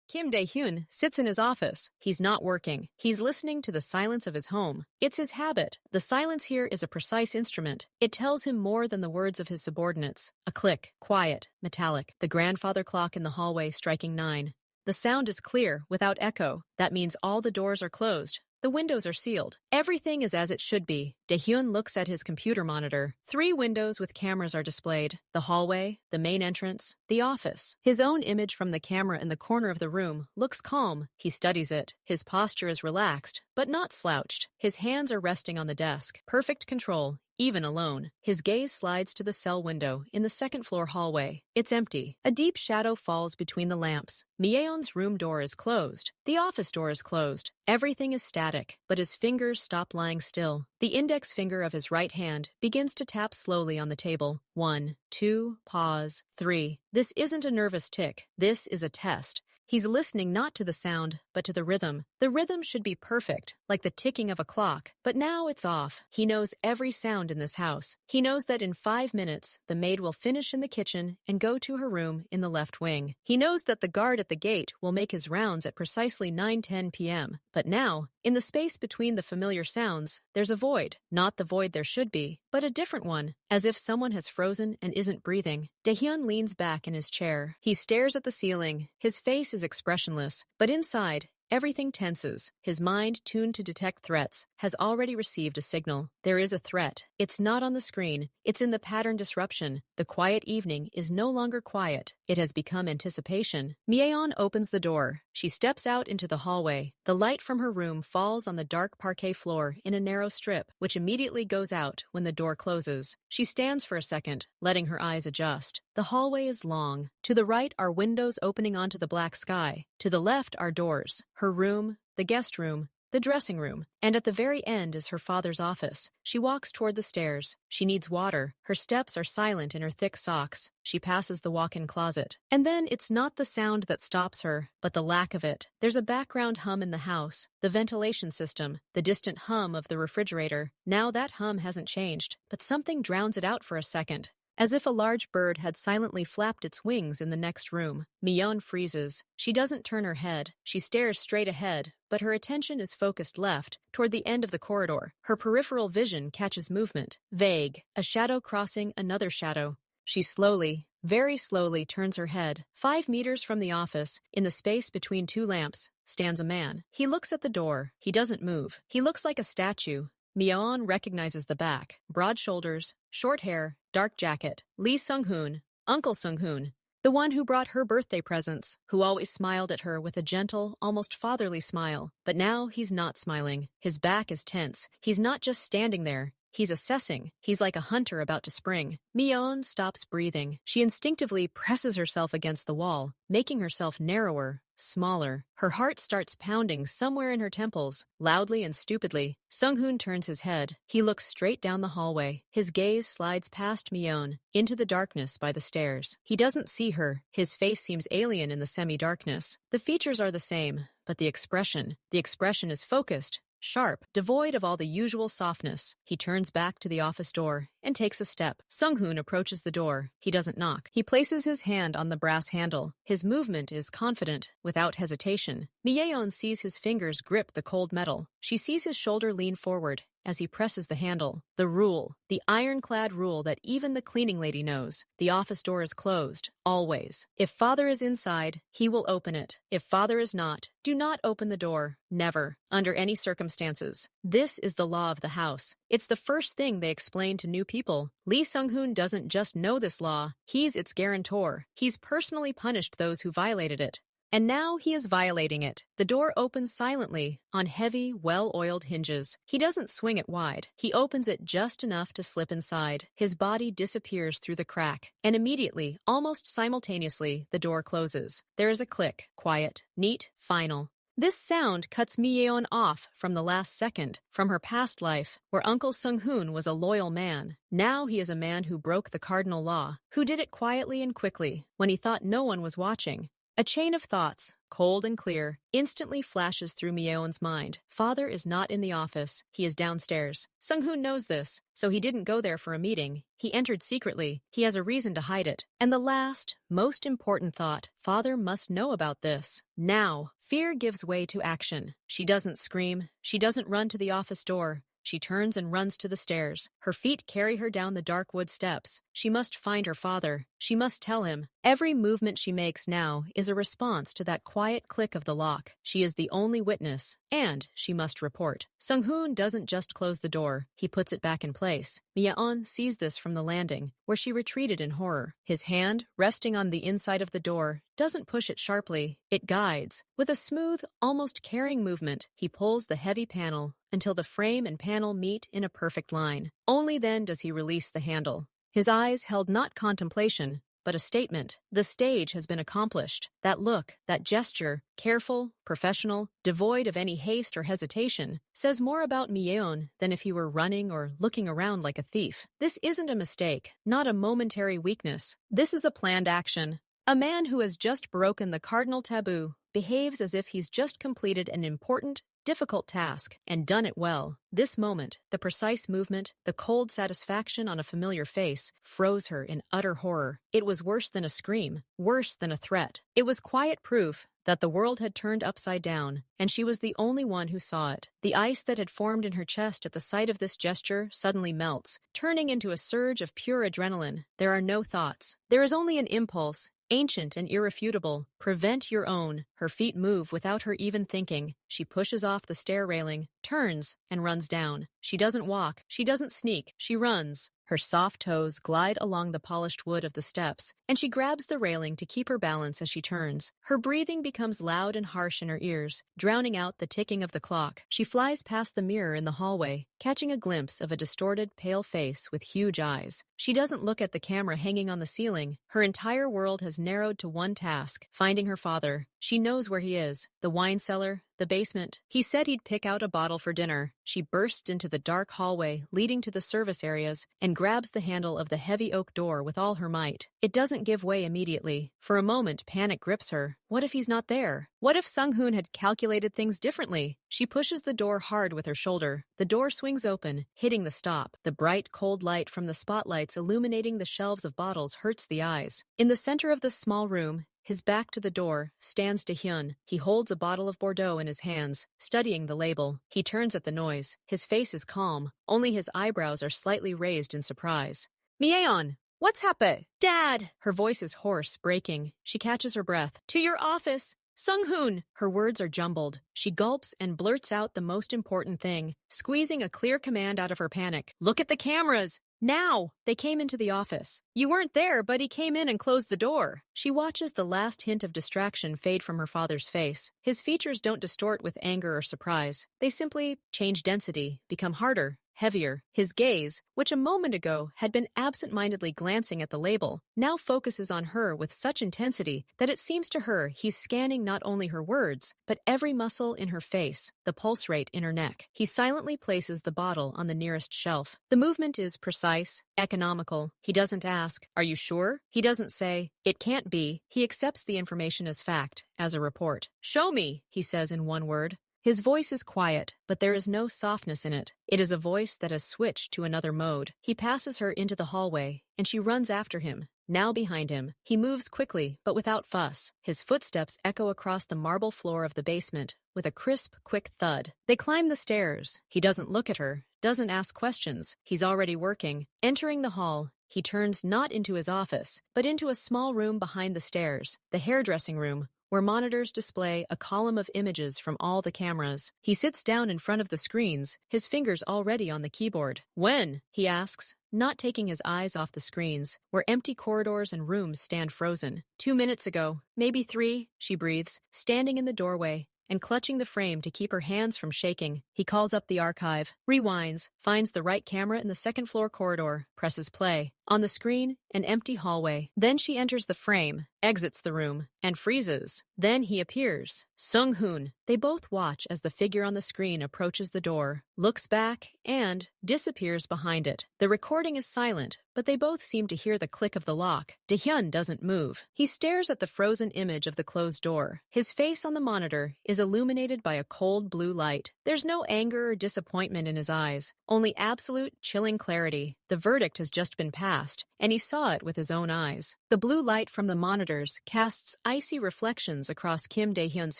Kim Dae-hyun sits in his office. He's not working. He's listening to the silence of his home. It's his habit. The silence here is a precise instrument. It tells him more than the words of his subordinates. A click, quiet, metallic. The grandfather clock in the hallway striking 9. The sound is clear, without echo. That means all the doors are closed. The windows are sealed. Everything is as it should be. Dae-hyun looks at his computer monitor. 3 windows with cameras are displayed. The hallway, the main entrance, the office. His own image from the camera in the corner of the room looks calm. He studies it. His posture is relaxed, but not slouched. His hands are resting on the desk. Perfect control. Even alone. His gaze slides to the cell window in the second-floor hallway. It's empty. A deep shadow falls between the lamps. Myeon's room door is closed. The office door is closed. Everything is static, but his fingers stop lying still. The index finger of his right hand begins to tap slowly on the table. 1, 2, pause, 3. This isn't a nervous tick. This is a test. He's listening not to the sound, but to the rhythm. The rhythm should be perfect, like the ticking of a clock. But now it's off. He knows every sound in this house. He knows that in 5 minutes, the maid will finish in the kitchen and go to her room in the left wing. He knows that the guard at the gate will make his rounds at precisely 9:10 p.m. But now, in the space between the familiar sounds, there's a void. Not the void there should be, but a different one, as if someone has frozen and isn't breathing. Dae-hyun leans back in his chair. He stares at the ceiling. His face is expressionless, but inside, everything tenses. His mind, tuned to detect threats, has already received a signal. There is a threat. It's not on the screen. It's in the pattern disruption. The quiet evening is no longer quiet. It has become anticipation. Myeon opens the door. She steps out into the hallway. The light from her room falls on the dark parquet floor in a narrow strip, which immediately goes out when the door closes. She stands for a second, letting her eyes adjust. The hallway is long. To the right are windows opening onto the black sky. To the left are doors. Her room, the guest room, the dressing room, and at the very end is her father's office. She walks toward the stairs. She needs water. Her steps are silent in her thick socks. She passes the walk-in closet. And then it's not the sound that stops her, but the lack of it. There's a background hum in the house, the ventilation system, the distant hum of the refrigerator. Now that hum hasn't changed, but something drowns it out for a second. As if a large bird had silently flapped its wings in the next room. Myeon freezes. She doesn't turn her head. She stares straight ahead, but her attention is focused left, toward the end of the corridor. Her peripheral vision catches movement. Vague. A shadow crossing another shadow. She slowly, very slowly turns her head. 5 meters from the office, in the space between 2 lamps, stands a man. He looks at the door. He doesn't move. He looks like a statue. Myeon recognizes the back. Broad shoulders, short hair, dark jacket. Lee Sung-hoon, Uncle Sung-hoon, the one who brought her birthday presents, who always smiled at her with a gentle, almost fatherly smile. But now he's not smiling. His back is tense. He's not just standing there. He's assessing. He's like a hunter about to spring. Myeon stops breathing. She instinctively presses herself against the wall, making herself narrower, smaller. Her heart starts pounding somewhere in her temples, loudly and stupidly. Sung-hoon turns his head. He looks straight down the hallway. His gaze slides past Myeon, into the darkness by the stairs. He doesn't see her. His face seems alien in the semi-darkness. The features are the same, but the expression is focused, sharp, devoid of all the usual softness. He turns back to the office door and takes a step. Sung-hoon approaches the door. He doesn't knock. He places his hand on the brass handle. His movement is confident, without hesitation. Myeon sees his fingers grip the cold metal. She sees his shoulder lean forward as he presses the handle. The rule, the ironclad rule that even the cleaning lady knows. The office door is closed, always. If father is inside, he will open it. If father is not, do not open the door. Never, under any circumstances. This is the law of the house. It's the first thing they explain to new people. Lee Sung-hoon doesn't just know this law, he's its guarantor. He's personally punished those who violated it. And now he is violating it. The door opens silently, on heavy, well-oiled hinges. He doesn't swing it wide. He opens it just enough to slip inside. His body disappears through the crack, and immediately, almost simultaneously, the door closes. There is a click, quiet, neat, final. This sound cuts Myeon off from the last second, from her past life, where Uncle Sung-hoon was a loyal man. Now he is a man who broke the cardinal law, who did it quietly and quickly, when he thought no one was watching. A chain of thoughts, cold and clear, instantly flashes through Myeon's mind. Father is not in the office. He is downstairs. Sung-hoon knows this, so he didn't go there for a meeting. He entered secretly. He has a reason to hide it. And the last, most important thought, father must know about this. Now, fear gives way to action. She doesn't scream. She doesn't run to the office door. She turns and runs to the stairs. Her feet carry her down the dark wood steps. She must find her father. She must tell him. Every movement she makes now is a response to that quiet click of the lock. She is the only witness, and she must report. Sung-hoon doesn't just close the door. He puts it back in place. Myeon sees this from the landing, where she retreated in horror. His hand, resting on the inside of the door, doesn't push it sharply. It guides. With a smooth, almost caring movement, he pulls the heavy panel until the frame and panel meet in a perfect line. Only then does he release the handle. His eyes held not contemplation, but a statement. The stage has been accomplished. That look, that gesture, careful, professional, devoid of any haste or hesitation, says more about Myeon than if he were running or looking around like a thief. This isn't a mistake, not a momentary weakness. This is a planned action. A man who has just broken the cardinal taboo behaves as if he's just completed an important, difficult task and done it well. This moment, the precise movement, the cold satisfaction on a familiar face, froze her in utter horror. It was worse than a scream, worse than a threat. It was quiet proof that the world had turned upside down, and she was the only one who saw it. The ice that had formed in her chest at the sight of this gesture suddenly melts, turning into a surge of pure adrenaline. There are no thoughts. There is only an impulse, ancient and irrefutable. Prevent your own. Her feet move without her even thinking. She pushes off the stair railing, turns, and runs down. She doesn't walk. She doesn't sneak. She runs. Her soft toes glide along the polished wood of the steps, and she grabs the railing to keep her balance as she turns. Her breathing becomes loud and harsh in her ears, drowning out the ticking of the clock. She flies past the mirror in the hallway, catching a glimpse of a distorted, pale face with huge eyes. She doesn't look at the camera hanging on the ceiling. Her entire world has narrowed to one task, finding her father. She knows where he is, the wine cellar, the basement. He said he'd pick out a bottle for dinner. She bursts into the dark hallway leading to the service areas and grabs the handle of the heavy oak door with all her might. It doesn't give way immediately. For a moment, panic grips her. What if he's not there? What if Sung-hoon had calculated things differently? She pushes the door hard with her shoulder. The door swings open, hitting the stop. The bright, cold light from the spotlights illuminating the shelves of bottles hurts the eyes. In the center of the small room, his back to the door, stands Dahyun. He holds a bottle of Bordeaux in his hands, studying the label. He turns at the noise. His face is calm. Only his eyebrows are slightly raised in surprise. Myeon! What's happened? Dad! Her voice is hoarse, breaking. She catches her breath. To your office! Sung-hoon! Her words are jumbled. She gulps and blurts out the most important thing, squeezing a clear command out of her panic. Look at the cameras! Now! They came into the office. You weren't there, but he came in and closed the door. She watches the last hint of distraction fade from her father's face. His features don't distort with anger or surprise. They simply change density, become harder, heavier. His gaze, which a moment ago had been absent-mindedly glancing at the label, now focuses on her with such intensity that it seems to her he's scanning not only her words, but every muscle in her face, the pulse rate in her neck. He silently places the bottle on the nearest shelf. The movement is precise, economical. He doesn't ask, "Are you sure?" He doesn't say, "It can't be." He accepts the information as fact, as a report. "Show me," he says in one word. His voice is quiet, but there is no softness in it. It is a voice that has switched to another mode. He passes her into the hallway, and she runs after him. Now behind him, he moves quickly, but without fuss. His footsteps echo across the marble floor of the basement with a crisp, quick thud. They climb the stairs. He doesn't look at her, doesn't ask questions. He's already working. Entering the hall, he turns not into his office, but into a small room behind the stairs, the hairdressing room, where monitors display a column of images from all the cameras. He sits down in front of the screens, his fingers already on the keyboard. When? He asks, not taking his eyes off the screens, where empty corridors and rooms stand frozen. 2 minutes ago, maybe 3, she breathes, standing in the doorway and clutching the frame to keep her hands from shaking. He calls up the archive, rewinds, finds the right camera in the second-floor corridor, presses play. On the screen, an empty hallway. Then she enters the frame, exits the room, and freezes. Then he appears. Sung-hoon. They both watch as the figure on the screen approaches the door, looks back, and disappears behind it. The recording is silent, but they both seem to hear the click of the lock. Dae-hyun doesn't move. He stares at the frozen image of the closed door. His face on the monitor is illuminated by a cold blue light. There's no anger or disappointment in his eyes, only absolute, chilling clarity. The verdict has just been passed, and he saw it with his own eyes. The blue light from the monitors casts icy reflections across Kim Dae-hyun's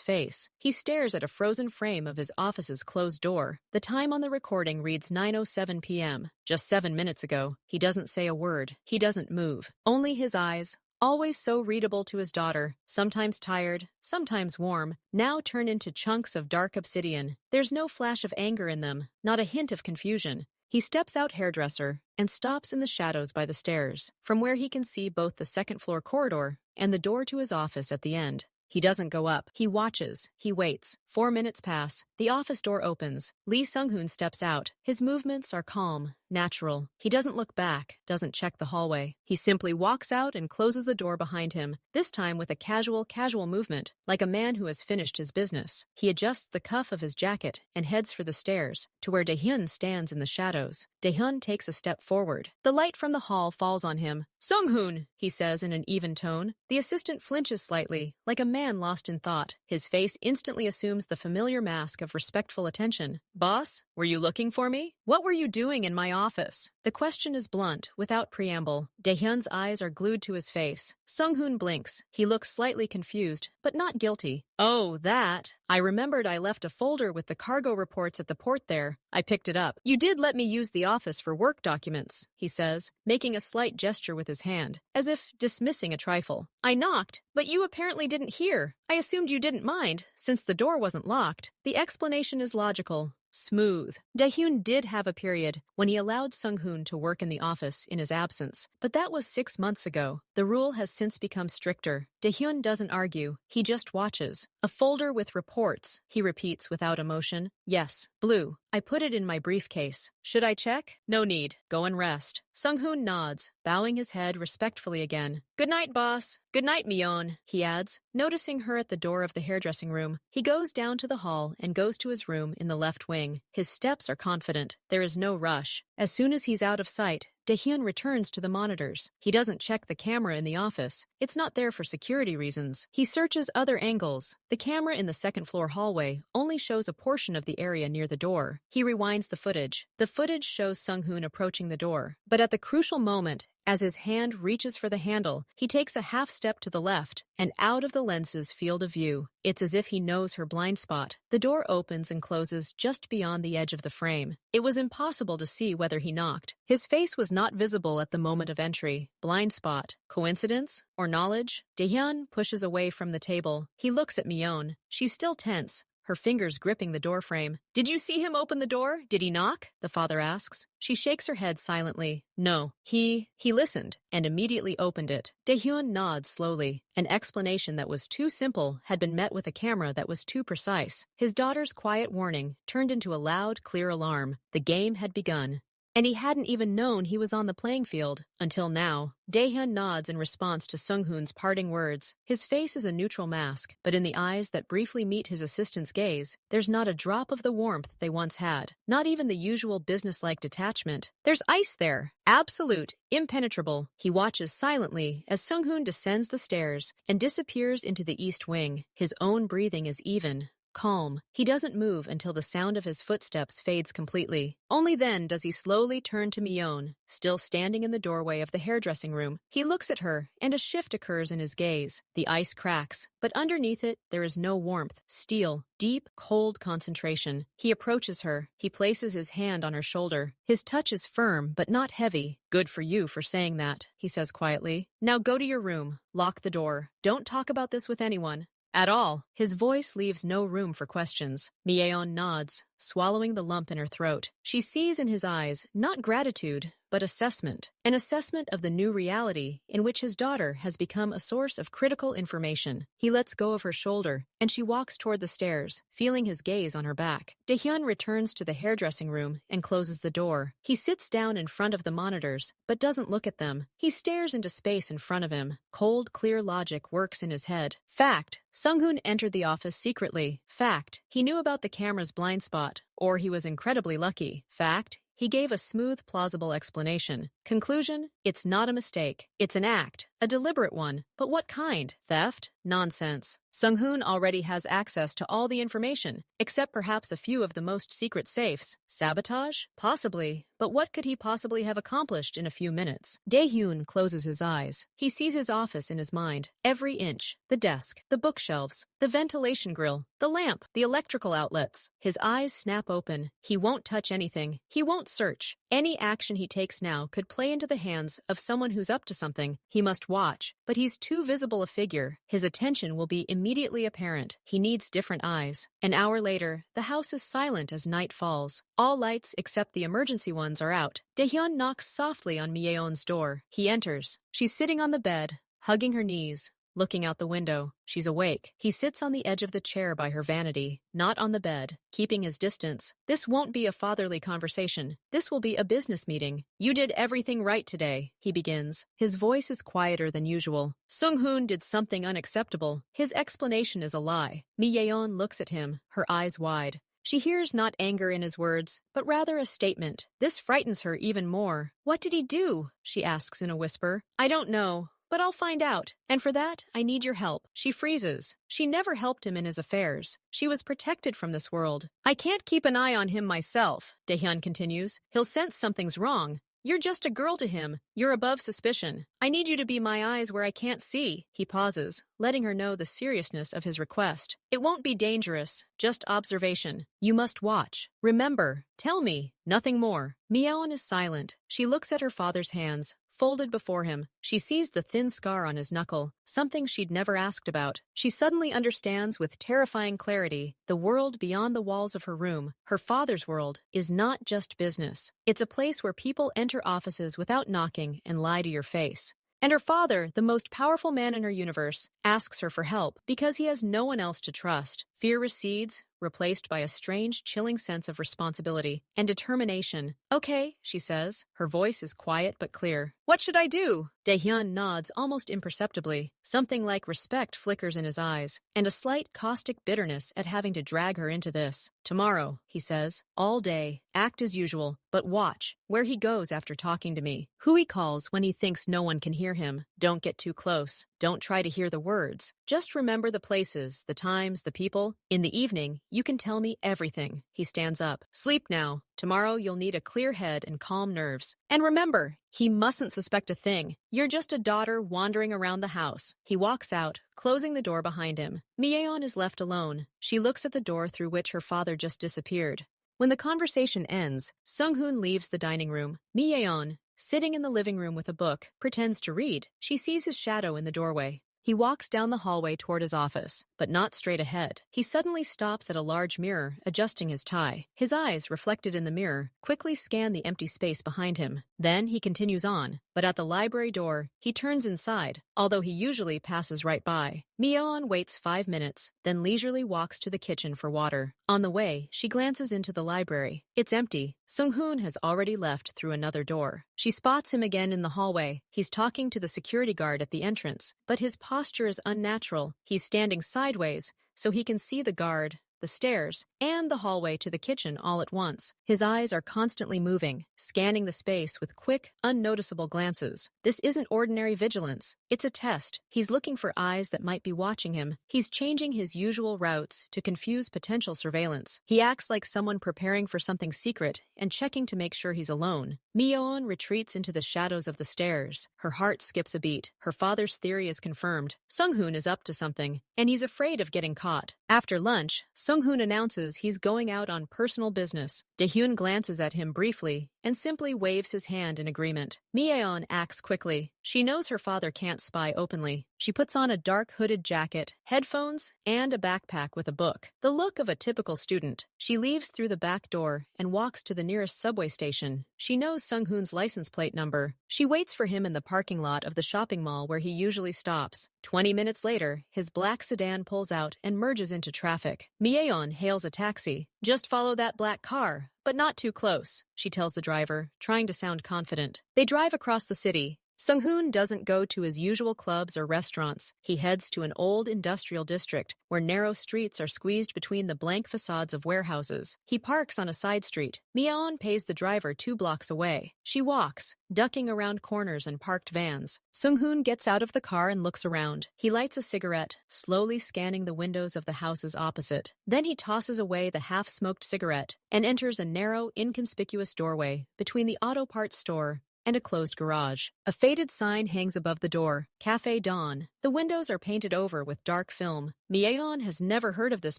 face. He stares at a frozen frame of his office's closed door. The time on the recording reads 9:07 p.m. Just 7 minutes ago. He doesn't say a word. He doesn't move. Only his eyes, always so readable to his daughter, sometimes tired, sometimes warm, now turn into chunks of dark obsidian. There's no flash of anger in them, not a hint of confusion. He steps out hairdresser and stops in the shadows by the stairs, from where he can see both the second-floor corridor and the door to his office at the end. He doesn't go up. He watches. He waits. 4 minutes pass. The office door opens. Lee Sung-hoon steps out. His movements are calm, natural. He doesn't look back, doesn't check the hallway. He simply walks out and closes the door behind him, this time with a casual movement, like a man who has finished his business. He adjusts the cuff of his jacket and heads for the stairs, to where Dae-hyun stands in the shadows. Dae-hyun takes a step forward. The light from the hall falls on him. "Sung-hoon," he says in an even tone. The assistant flinches slightly, like a man lost in thought. His face instantly assumes the familiar mask of respectful attention. "Boss, were you looking for me? What were you doing in my office?" The question is blunt, without preamble. Dae-hyun's eyes are glued to his face. Sung-hoon blinks. He looks slightly confused, but not guilty. "Oh, that. I remembered I left a folder with the cargo reports at the port there. I picked it up. You did let me use the office for work documents," he says, making a slight gesture with his hand, as if dismissing a trifle. "I knocked, but you apparently didn't hear. I assumed you didn't mind, since the door wasn't locked." The explanation is logical. Smooth. Dae-hyun did have a period when he allowed Sung-hoon to work in the office in his absence, but that was 6 months ago. The rule has since become stricter. Dae-hyun doesn't argue. He just watches. "A folder with reports," he repeats without emotion. "Yes, blue. I put it in my briefcase. Should I check?" "No need. Go and rest." Sung-hoon nods, bowing his head respectfully again. "Good night, boss. Good night, Myeon," he adds, noticing her at the door of the hairdressing room. He goes down to the hall and goes to his room in the left wing. His steps are confident. There is no rush. As soon as he's out of sight, Dae-hyun returns to the monitors. He doesn't check the camera in the office. It's not there for security reasons. He searches other angles. The camera in the second-floor hallway only shows a portion of the area near the door. He rewinds the footage. The footage shows Sung-hoon approaching the door. But at the crucial moment, as his hand reaches for the handle, he takes a half step to the left and out of the lens's field of view. It's as if he knows her blind spot. The door opens and closes just beyond the edge of the frame. It was impossible to see whether he knocked. His face was not visible at the moment of entry. Blind spot. Coincidence? Or knowledge? Dae-hyun pushes away from the table. He looks at Myeon. She's still tense, her fingers gripping the doorframe. "Did you see him open the door? Did he knock?" the father asks. She shakes her head silently. "No. He listened and immediately opened it." Dae-hyun nods slowly. An explanation that was too simple had been met with a camera that was too precise. His daughter's quiet warning turned into a loud, clear alarm. The game had begun. And he hadn't even known he was on the playing field until now. Dae-hyun nods in response to Sung-hoon's parting words. His face is a neutral mask, but in the eyes that briefly meet his assistant's gaze, there's not a drop of the warmth they once had. Not even the usual businesslike detachment. There's ice there. Absolute, impenetrable. He watches silently as Sung-hoon descends the stairs and disappears into the east wing. His own breathing is even, calm. He doesn't move until the sound of his footsteps fades completely. Only then does he slowly turn to Myeon, still standing in the doorway of the hairdressing room. He looks at her, and a shift occurs in his gaze. The ice cracks, but underneath it, there is no warmth. Steel. Deep, cold concentration. He approaches her. He places his hand on her shoulder. His touch is firm, but not heavy. "Good for you for saying that," he says quietly. "Now go to your room. Lock the door. Don't talk about this with anyone. At all." His voice leaves no room for questions. Myeon nods, swallowing the lump in her throat. She sees in his eyes not gratitude, but assessment. An assessment of the new reality in which his daughter has become a source of critical information. He lets go of her shoulder, and she walks toward the stairs, feeling his gaze on her back. Daehyun returns to the hairdressing room and closes the door. He sits down in front of the monitors, but doesn't look at them. He stares into space in front of him. Cold, clear logic works in his head. Fact: Sung-hoon entered the office secretly. Fact: he knew about the camera's blind spot, or he was incredibly lucky. Fact: he gave a smooth, plausible explanation. Conclusion: it's not a mistake. It's an act, a deliberate one. But what kind? Theft? Nonsense. Sung-hoon already has access to all the information, except perhaps a few of the most secret safes. Sabotage? Possibly. But what could he possibly have accomplished in a few minutes? Daehyun closes his eyes. He sees his office in his mind. Every inch. The desk, the bookshelves, the ventilation grill, the lamp, the electrical outlets. His eyes snap open. He won't touch anything. He won't search. Any action he takes now could play into the hands of someone who's up to something. He must watch, but he's too visible a figure. His attention will be immediately apparent. He needs different eyes. An hour later, the house is silent as night falls. All lights except the emergency ones are out. Daehyun knocks softly on Myeon's door. He enters. She's sitting on the bed, hugging her knees, looking out the window. She's awake. He sits on the edge of the chair by her vanity, not on the bed, keeping his distance. This won't be a fatherly conversation. This will be a business meeting. You did everything right today, he begins. His voice is quieter than usual. Sung-hoon did something unacceptable. His explanation is a lie. Myeon looks at him, her eyes wide. She hears not anger in his words, but rather a statement. This frightens her even more. What did he do? She asks in a whisper. I don't know, but I'll find out. And for that, I need your help. She freezes. She never helped him in his affairs. She was protected from this world. I can't keep an eye on him myself, Daehyun continues. He'll sense something's wrong. You're just a girl to him. You're above suspicion. I need you to be my eyes where I can't see. He pauses, letting her know the seriousness of his request. It won't be dangerous, just observation. You must watch. Remember. Tell me. Nothing more. Myeon is silent. She looks at her father's hands, folded before him. She sees the thin scar on his knuckle, something she'd never asked about. She suddenly understands with terrifying clarity the world beyond the walls of her room, her father's world, is not just business. It's a place where people enter offices without knocking and lie to your face. And her father, the most powerful man in her universe, asks her for help because he has no one else to trust. Fear recedes, replaced by a strange, chilling sense of responsibility and determination. Okay, she says. Her voice is quiet but clear. What should I do? Daehyun nods almost imperceptibly. Something like respect flickers in his eyes, and a slight caustic bitterness at having to drag her into this. Tomorrow, he says. All day. Act as usual, but watch where he goes after talking to me. Who he calls when he thinks no one can hear him. Don't get too close. Don't try to hear the words. Just remember the places, the times, the people. In the evening, you can tell me everything. He stands up. Sleep now. Tomorrow you'll need a clear head and calm nerves. And remember, he mustn't suspect a thing. You're just a daughter wandering around the house. He walks out, closing the door behind him. Myeon is left alone. She looks at the door through which her father just disappeared. When the conversation ends, Sung-hoon leaves the dining room. Myeon, sitting in the living room with a book, pretends to read. She sees his shadow in the doorway. He walks down the hallway toward his office, but not straight ahead. He suddenly stops at a large mirror, adjusting his tie. His eyes, reflected in the mirror, quickly scan the empty space behind him. Then he continues on, but at the library door, he turns inside, although he usually passes right by. Myeon waits 5 minutes, then leisurely walks to the kitchen for water. On the way, she glances into the library. It's empty. Sung-hoon has already left through another door. She spots him again in the hallway. He's talking to the security guard at the entrance, but his posture is unnatural. He's standing sideways, so he can see the guard, the stairs, and the hallway to the kitchen all at once. His eyes are constantly moving, scanning the space with quick, unnoticeable glances. This isn't ordinary vigilance. It's a test. He's looking for eyes that might be watching him. He's changing his usual routes to confuse potential surveillance. He acts like someone preparing for something secret and checking to make sure he's alone. Myeon retreats into the shadows of the stairs. Her heart skips a beat. Her father's theory is confirmed. Sung-hoon is up to something, and he's afraid of getting caught. After lunch, Sung-hoon announces he's going out on personal business. Daehyun glances at him briefly, and simply waves his hand in agreement. Myeon acts quickly. She knows her father can't spy openly. She puts on a dark hooded jacket, headphones, and a backpack with a book. The look of a typical student. She leaves through the back door and walks to the nearest subway station. She knows Sung-hoon's license plate number. She waits for him in the parking lot of the shopping mall where he usually stops. 20 minutes later, his black sedan pulls out and merges into traffic. Myeon hails a taxi. "Just follow that black car, but not too close," she tells the driver, trying to sound confident. They drive across the city. Sung-hoon doesn't go to his usual clubs or restaurants. He heads to an old industrial district where narrow streets are squeezed between the blank facades of warehouses. He parks on a side street. Myeon pays the driver 2 blocks away. She walks, ducking around corners and parked vans. Sung-hoon gets out of the car and looks around. He lights a cigarette, slowly scanning the windows of the houses opposite. Then he tosses away the half-smoked cigarette and enters a narrow, inconspicuous doorway between the auto parts store and a closed garage. A faded sign hangs above the door, Café Dawn. The windows are painted over with dark film. Myeon has never heard of this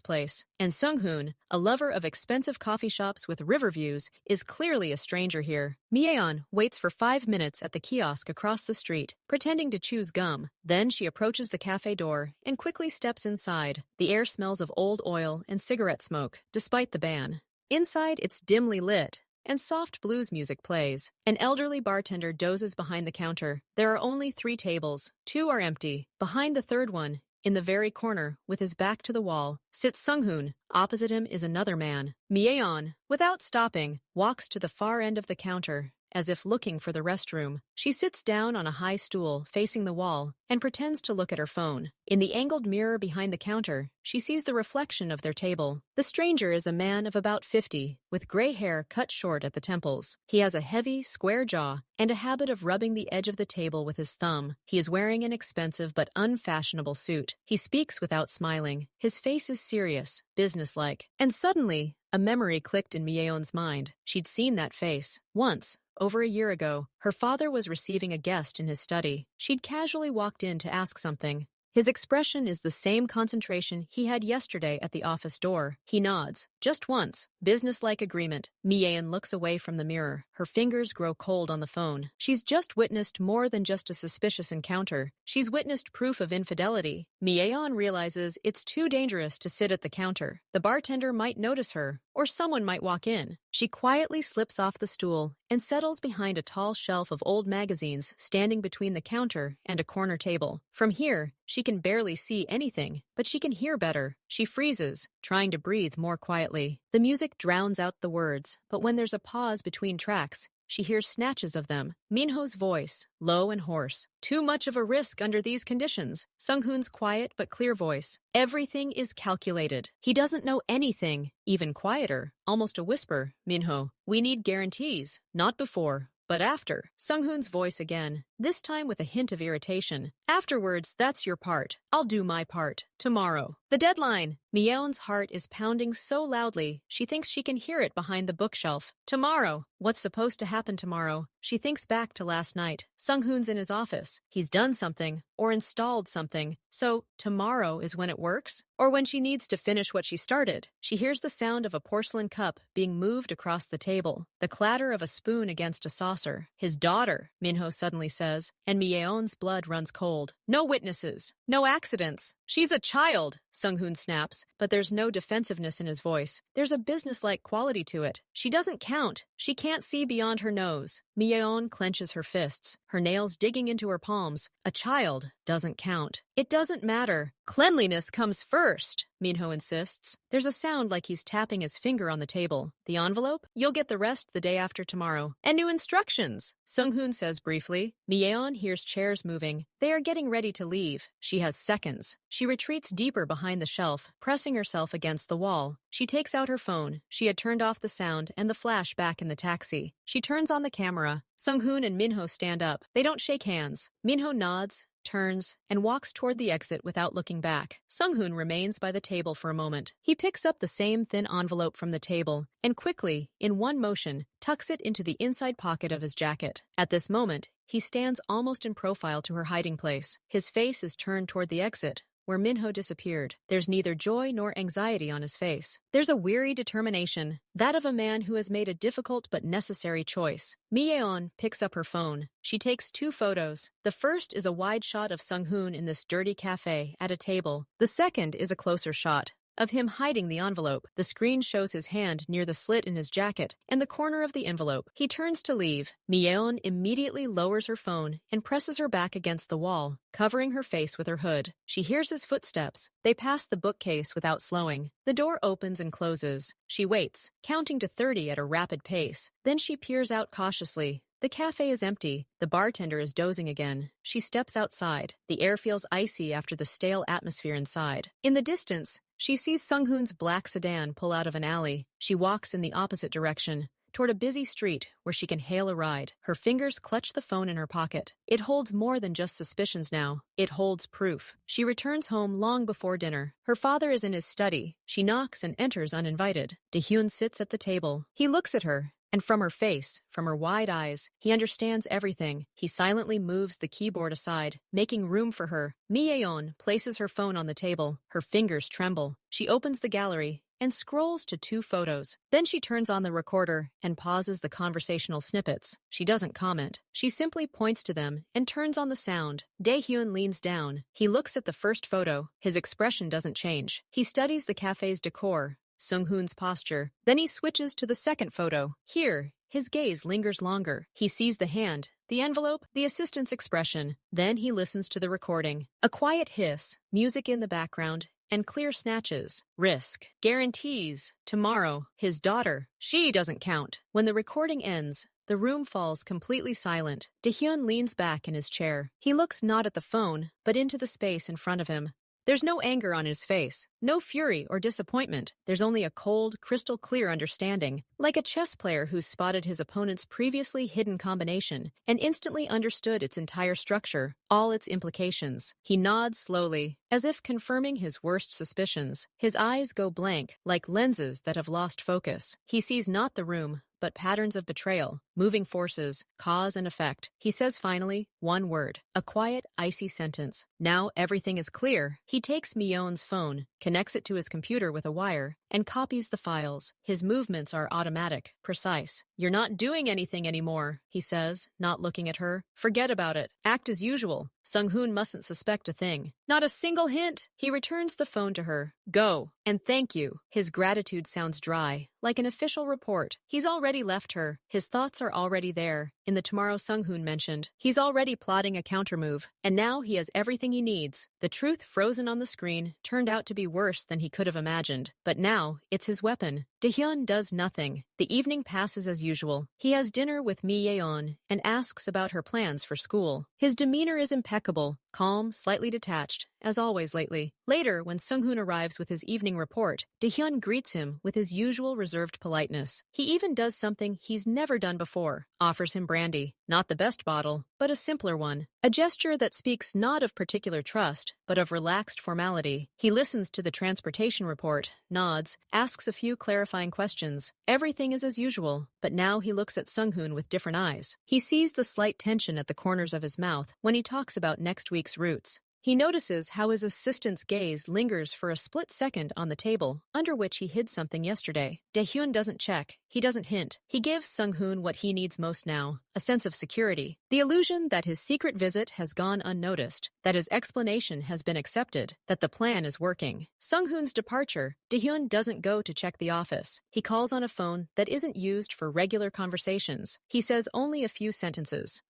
place, and Sung-hoon, a lover of expensive coffee shops with river views, is clearly a stranger here. Myeon waits for 5 minutes at the kiosk across the street, pretending to choose gum. Then she approaches the cafe door and quickly steps inside. The air smells of old oil and cigarette smoke, despite the ban. Inside, it's dimly lit, and soft blues music plays. An elderly bartender dozes behind the counter. There are only 3 tables. 2 are empty. Behind the third one, in the very corner, with his back to the wall, sits Sung-hoon. Opposite him is another man. Myeon, without stopping, walks to the far end of the counter, as if looking for the restroom. She sits down on a high stool facing the wall and pretends to look at her phone. In the angled mirror behind the counter, she sees the reflection of their table. The stranger is a man of about 50, with gray hair cut short at the temples. He has a heavy, square jaw and a habit of rubbing the edge of the table with his thumb. He is wearing an expensive but unfashionable suit. He speaks without smiling. His face is serious, businesslike. And suddenly, a memory clicked in Myeon's mind. She'd seen that face. Once, over a year ago, her father was receiving a guest in his study. She'd casually walked in to ask something. His expression is the same concentration he had yesterday at the office door. He nods, just once, businesslike agreement. Myeon looks away from the mirror. Her fingers grow cold on the phone. She's just witnessed more than just a suspicious encounter. She's witnessed proof of infidelity. Myeon realizes it's too dangerous to sit at the counter. The bartender might notice her, or someone might walk in. She quietly slips off the stool and settles behind a tall shelf of old magazines standing between the counter and a corner table. From here, she can barely see anything, but she can hear better. She freezes, trying to breathe more quietly. The music drowns out the words, but when there's a pause between tracks, she hears snatches of them. Minho's voice, low and hoarse. "Too much of a risk under these conditions." Sung-hoon's quiet but clear voice. "Everything is calculated." He doesn't know anything. Even quieter, almost a whisper. "Minho, we need guarantees. Not before, but after." Sung-hoon's voice again, this time with a hint of irritation. "Afterwards, that's your part. I'll do my part. Tomorrow." The deadline. Myeon's heart is pounding so loudly, she thinks she can hear it behind the bookshelf. Tomorrow. What's supposed to happen tomorrow? She thinks back to last night. Sung-hoon's in his office. He's done something, or installed something. So, tomorrow is when it works? Or when she needs to finish what she started? She hears the sound of a porcelain cup being moved across the table. The clatter of a spoon against a saucer. "His daughter," Minho suddenly says, and Myeon's blood runs cold. "No witnesses. No accidents. She's a child," Sung-hoon snaps, but there's no defensiveness in his voice. There's a businesslike quality to it. She doesn't count. She can't see beyond her nose. Myeon clenches her fists, her nails digging into her palms. A child doesn't count. It doesn't matter. "Cleanliness comes first," Minho insists. There's a sound like he's tapping his finger on the table. "The envelope? You'll get the rest the day after tomorrow. And new instructions," Sung-hoon says briefly. Myeon hears chairs moving. They are getting ready to leave. She has seconds. She retreats deeper behind the shelf, pressing herself against the wall. She takes out her phone. She had turned off the sound and the flash back in the taxi. She turns on the camera. Sung-hoon and Minho stand up. They don't shake hands. Minho nods, turns, and walks toward the exit without looking back. Sung-hoon remains by the table for a moment. He picks up the same thin envelope from the table and quickly, in one motion, tucks it into the inside pocket of his jacket. At this moment, he stands almost in profile to her hiding place. His face is turned toward the exit, where Minho disappeared. There's neither joy nor anxiety on his face. There's a weary determination, that of a man who has made a difficult but necessary choice. Mi-yeon picks up her phone. She takes 2 photos. The first is a wide shot of Sung-hoon in this dirty cafe at a table. The second is a closer shot of him hiding the envelope. The screen shows his hand near the slit in his jacket and the corner of the envelope. He turns to leave. Mi-yeon immediately lowers her phone and presses her back against the wall, covering her face with her hood. She hears his footsteps. They pass the bookcase without slowing. The door opens and closes. She waits, counting to 30 at a rapid pace. Then she peers out cautiously. The cafe is empty. The bartender is dozing again. She steps outside. The air feels icy after the stale atmosphere inside. In the distance, she sees Sung-hoon's black sedan pull out of an alley. She walks in the opposite direction, toward a busy street where she can hail a ride. Her fingers clutch the phone in her pocket. It holds more than just suspicions now. It holds proof. She returns home long before dinner. Her father is in his study. She knocks and enters uninvited. Dae-hyun sits at the table. He looks at her. And from her face, from her wide eyes, he understands everything. He silently moves the keyboard aside, making room for her. Mi-yeon places her phone on the table. Her fingers tremble. She opens the gallery and scrolls to 2 photos. Then she turns on the recorder and pauses the conversational snippets. She doesn't comment. She simply points to them and turns on the sound. Dae-hyun leans down. He looks at the first photo. His expression doesn't change. He studies the cafe's decor, Sung-hoon's posture. Then he switches to the second photo. Here, his gaze lingers longer. He sees the hand, the envelope, the assistant's expression. Then he listens to the recording. A quiet hiss, music in the background, and clear snatches. Risk. Guarantees. Tomorrow. His daughter. She doesn't count. When the recording ends, the room falls completely silent. Dae-hyun leans back in his chair. He looks not at the phone, but into the space in front of him. There's no anger on his face, no fury or disappointment. There's only a cold, crystal-clear understanding, like a chess player who's spotted his opponent's previously hidden combination and instantly understood its entire structure, all its implications. He nods slowly, as if confirming his worst suspicions. His eyes go blank, like lenses that have lost focus. He sees not the room, but patterns of betrayal, moving forces, cause and effect. He says finally, one word, a quiet, icy sentence. Now everything is clear. He takes Mi-yeon's phone, connects it to his computer with a wire, and copies the files. His movements are automatic, precise. You're not doing anything anymore, he says, not looking at her. Forget about it. Act as usual. Sung-hoon mustn't suspect a thing. Not a single hint. He returns the phone to her. Go. And thank you. His gratitude sounds dry, like an official report. He's already left her. His thoughts are already there. In the tomorrow Sung-hoon mentioned, he's already plotting a countermove. And now he has everything he needs. The truth frozen on the screen turned out to be worse than he could have imagined. But now, it's his weapon. Dae-hyun does nothing. The evening passes as usual. He has dinner with Mi-yeon and asks about her plans for school. His demeanor is impeccable, calm, slightly detached, as always lately. Later, when Sung-hoon arrives with his evening report, Dae-hyun greets him with his usual reserved politeness. He even does something he's never done before, offers him brandy. Not the best bottle, but a simpler one. A gesture that speaks not of particular trust, but of relaxed formality. He listens to the transportation report, nods, asks a few clarifying questions. Everything is as usual, but now he looks at Sung-hoon with different eyes. He sees the slight tension at the corners of his mouth when he talks about next week's routes. He notices how his assistant's gaze lingers for a split second on the table, under which he hid something yesterday. Dae-hyun doesn't check. He doesn't hint. He gives Sung-hoon what he needs most now, a sense of security. The illusion that his secret visit has gone unnoticed, that his explanation has been accepted, that the plan is working. Sung-hoon's departure, Dae-hyun doesn't go to check the office. He calls on a phone that isn't used for regular conversations. He says only a few sentences.